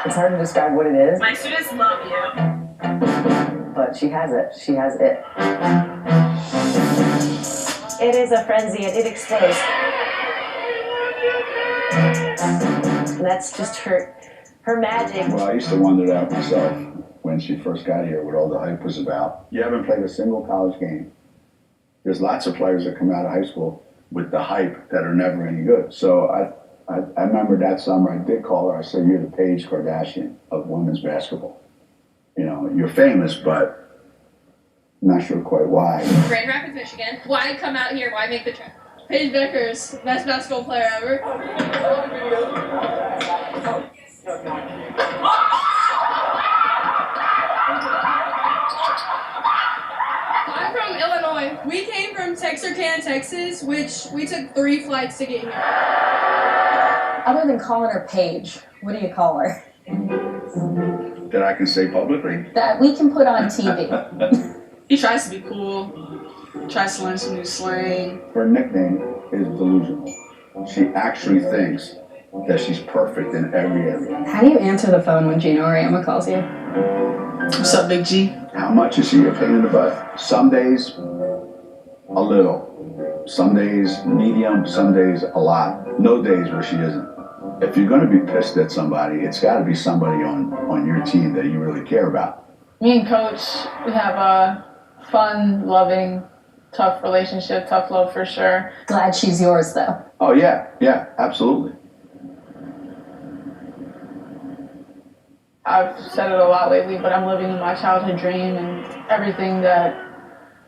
[SPEAKER 20] It's hard to describe what it is.
[SPEAKER 21] My students love you.
[SPEAKER 20] But she has it. She has it.
[SPEAKER 21] It is a frenzy and it explodes. And that's just her magic.
[SPEAKER 19] Well, I used to wonder that myself when she first got here, what all the hype was about. You haven't played a single college game. There's lots of players that come out of high school with the hype that are never any good. So I remember that summer I did call her. I said, "You're the Paige Kardashian of women's basketball. You know, you're famous, but I'm not sure quite why."
[SPEAKER 15] Grand Rapids, Michigan. Why come out here? Why make the trip?
[SPEAKER 28] Paige Beckers, best basketball player ever. I'm from Illinois. We came from Texarkana, Texas, which we took 3 flights to get here.
[SPEAKER 21] Other than calling her Paige, what do you call her?
[SPEAKER 19] That I can say publicly?
[SPEAKER 21] That we can put on TV.
[SPEAKER 28] He tries to be cool, tries to learn some new slang.
[SPEAKER 19] Her nickname is Delusional. She actually thinks that she's perfect in every area.
[SPEAKER 3] How do you answer the phone when Gino Auriemma calls you?
[SPEAKER 28] What's up, Big G?
[SPEAKER 19] How much is she a pain in the butt? Some days, a little. Some days, medium. Some days, a lot. No days where she isn't. If you're going to be pissed at somebody, it's got to be somebody on your team that you really care about.
[SPEAKER 28] Me and Coach, we have a fun, loving, tough relationship, tough love for sure.
[SPEAKER 21] Glad she's yours, though.
[SPEAKER 19] Oh, yeah, absolutely.
[SPEAKER 28] I've said it a lot lately, but I'm living my childhood dream and everything that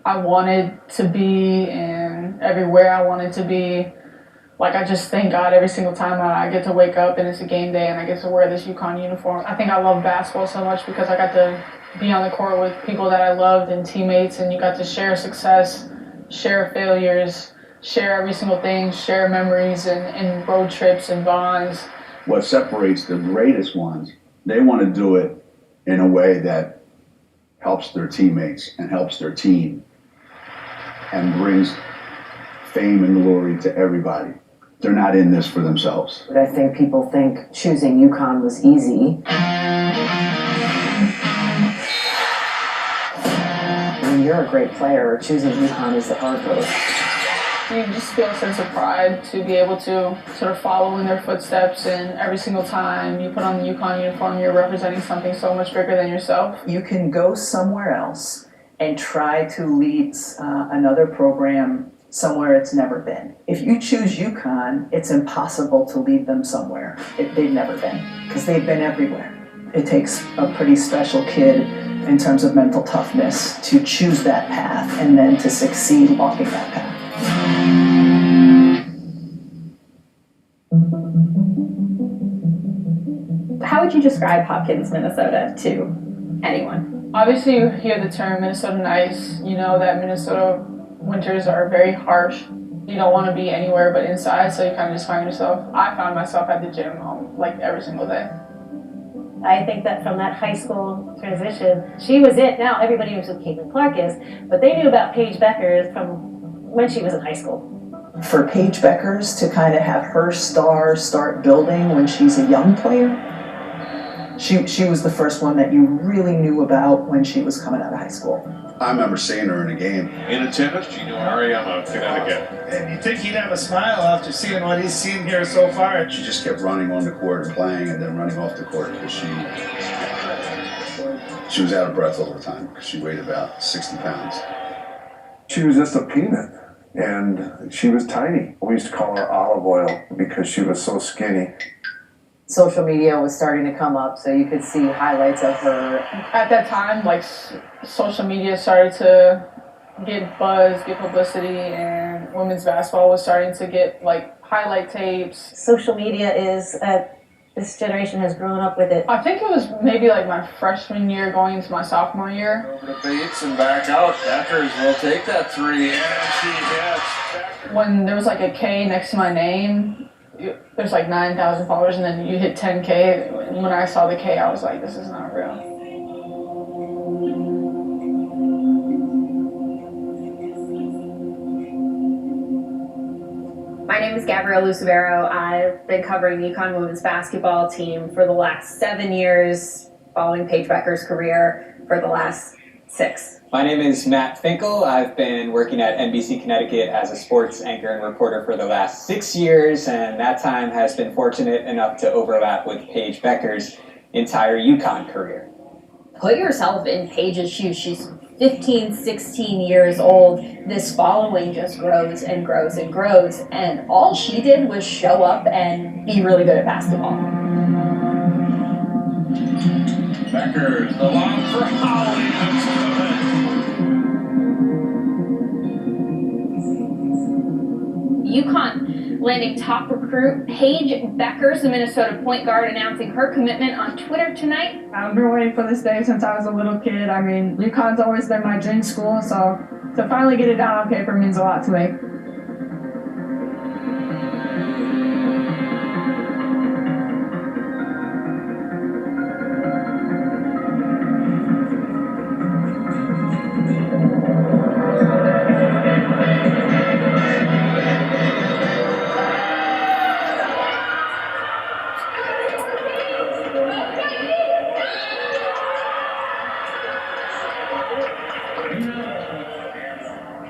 [SPEAKER 28] I wanted to be and everywhere I wanted to be. Like, I just thank God every single time I get to wake up and it's a game day and I get to wear this UConn uniform. I think I love basketball so much because I got to be on the court with people that I loved and teammates, and you got to share success, share failures, share every single thing, share memories and road trips and bonds.
[SPEAKER 19] What separates the greatest ones, they want to do it in a way that helps their teammates and helps their team and brings fame and glory to everybody. They're not in this for themselves.
[SPEAKER 20] But I think people think choosing UConn was easy. When you're a great player, choosing UConn is the hard road.
[SPEAKER 28] You just feel a sense of pride to be able to sort of follow in their footsteps, and every single time you put on the UConn uniform, you're representing something so much bigger than yourself.
[SPEAKER 23] You can go somewhere else and try to lead another program somewhere it's never been. If you choose UConn, it's impossible to lead them somewhere they've never been, because they've been everywhere. It takes a pretty special kid in terms of mental toughness to choose that path and then to succeed walking that path.
[SPEAKER 3] How would you describe Hopkins, Minnesota to anyone?
[SPEAKER 28] Obviously, you hear the term Minnesota nice. You know that Minnesota winters are very harsh. You don't want to be anywhere but inside, so you kind of just find yourself. I found myself at the gym like every single day.
[SPEAKER 21] I think that from that high school transition, she was it. Now everybody knows who Caitlin Clark is, but they knew about Paige Beckers from when she was in high school.
[SPEAKER 23] For Paige Beckers to kind of have her star start building when she's a young player, she was the first one that you really knew about when she was coming out of high school.
[SPEAKER 19] I remember seeing her in a game.
[SPEAKER 4] In attendance, Gino Auriemma, Connecticut.
[SPEAKER 5] And you think he'd have a smile after seeing what he's seen here so far?
[SPEAKER 19] She just kept running on the court and playing and then running off the court because she was out of breath all the time because she weighed about 60 pounds.
[SPEAKER 7] She was just a peanut, and she was tiny. We used to call her olive oil because she was so skinny.
[SPEAKER 20] Social media was starting to come up, so you could see highlights of her.
[SPEAKER 28] At that time, like, social media started to get buzz, get publicity, and women's basketball was starting to get, like, highlight tapes.
[SPEAKER 21] Social media is, this generation has grown up with it.
[SPEAKER 28] I think it was maybe like my freshman year going into my sophomore year.
[SPEAKER 5] Over to Bates and back out. Beckers will take that three, and she hits.
[SPEAKER 28] When there was like a K next to my name, there's like 9,000 followers, and then you hit 10K. And when I saw the K, I was like, this is not real.
[SPEAKER 3] My name is Gabrielle Lucibero. I've been covering the UConn women's basketball team for the last 7 years, following Paige Beckers' career for the last 6.
[SPEAKER 10] My name is Matt Finkel. I've been working at NBC Connecticut as a sports anchor and reporter for the last 6 years, and that time has been fortunate enough to overlap with Paige Beckers' entire UConn career.
[SPEAKER 21] Put yourself in Paige's shoes. She's 15, 16 years old. This following just grows and grows and grows, and all she did was show up and be really good at basketball.
[SPEAKER 5] Beckers, the long for Holly.
[SPEAKER 21] UConn landing top recruit Paige Beckers, the Minnesota point guard, announcing her commitment on Twitter tonight.
[SPEAKER 28] I've been waiting for this day since I was a little kid. I mean, UConn's always been my dream school, so to finally get it down on paper means a lot to me.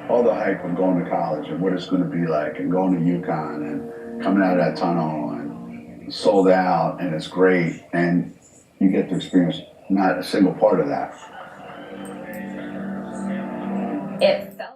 [SPEAKER 19] All the hype of going to college and what it's going to be like, and going to UConn and coming out of that tunnel and sold out, and it's great, and you get to experience not a single part of that.
[SPEAKER 21] It felt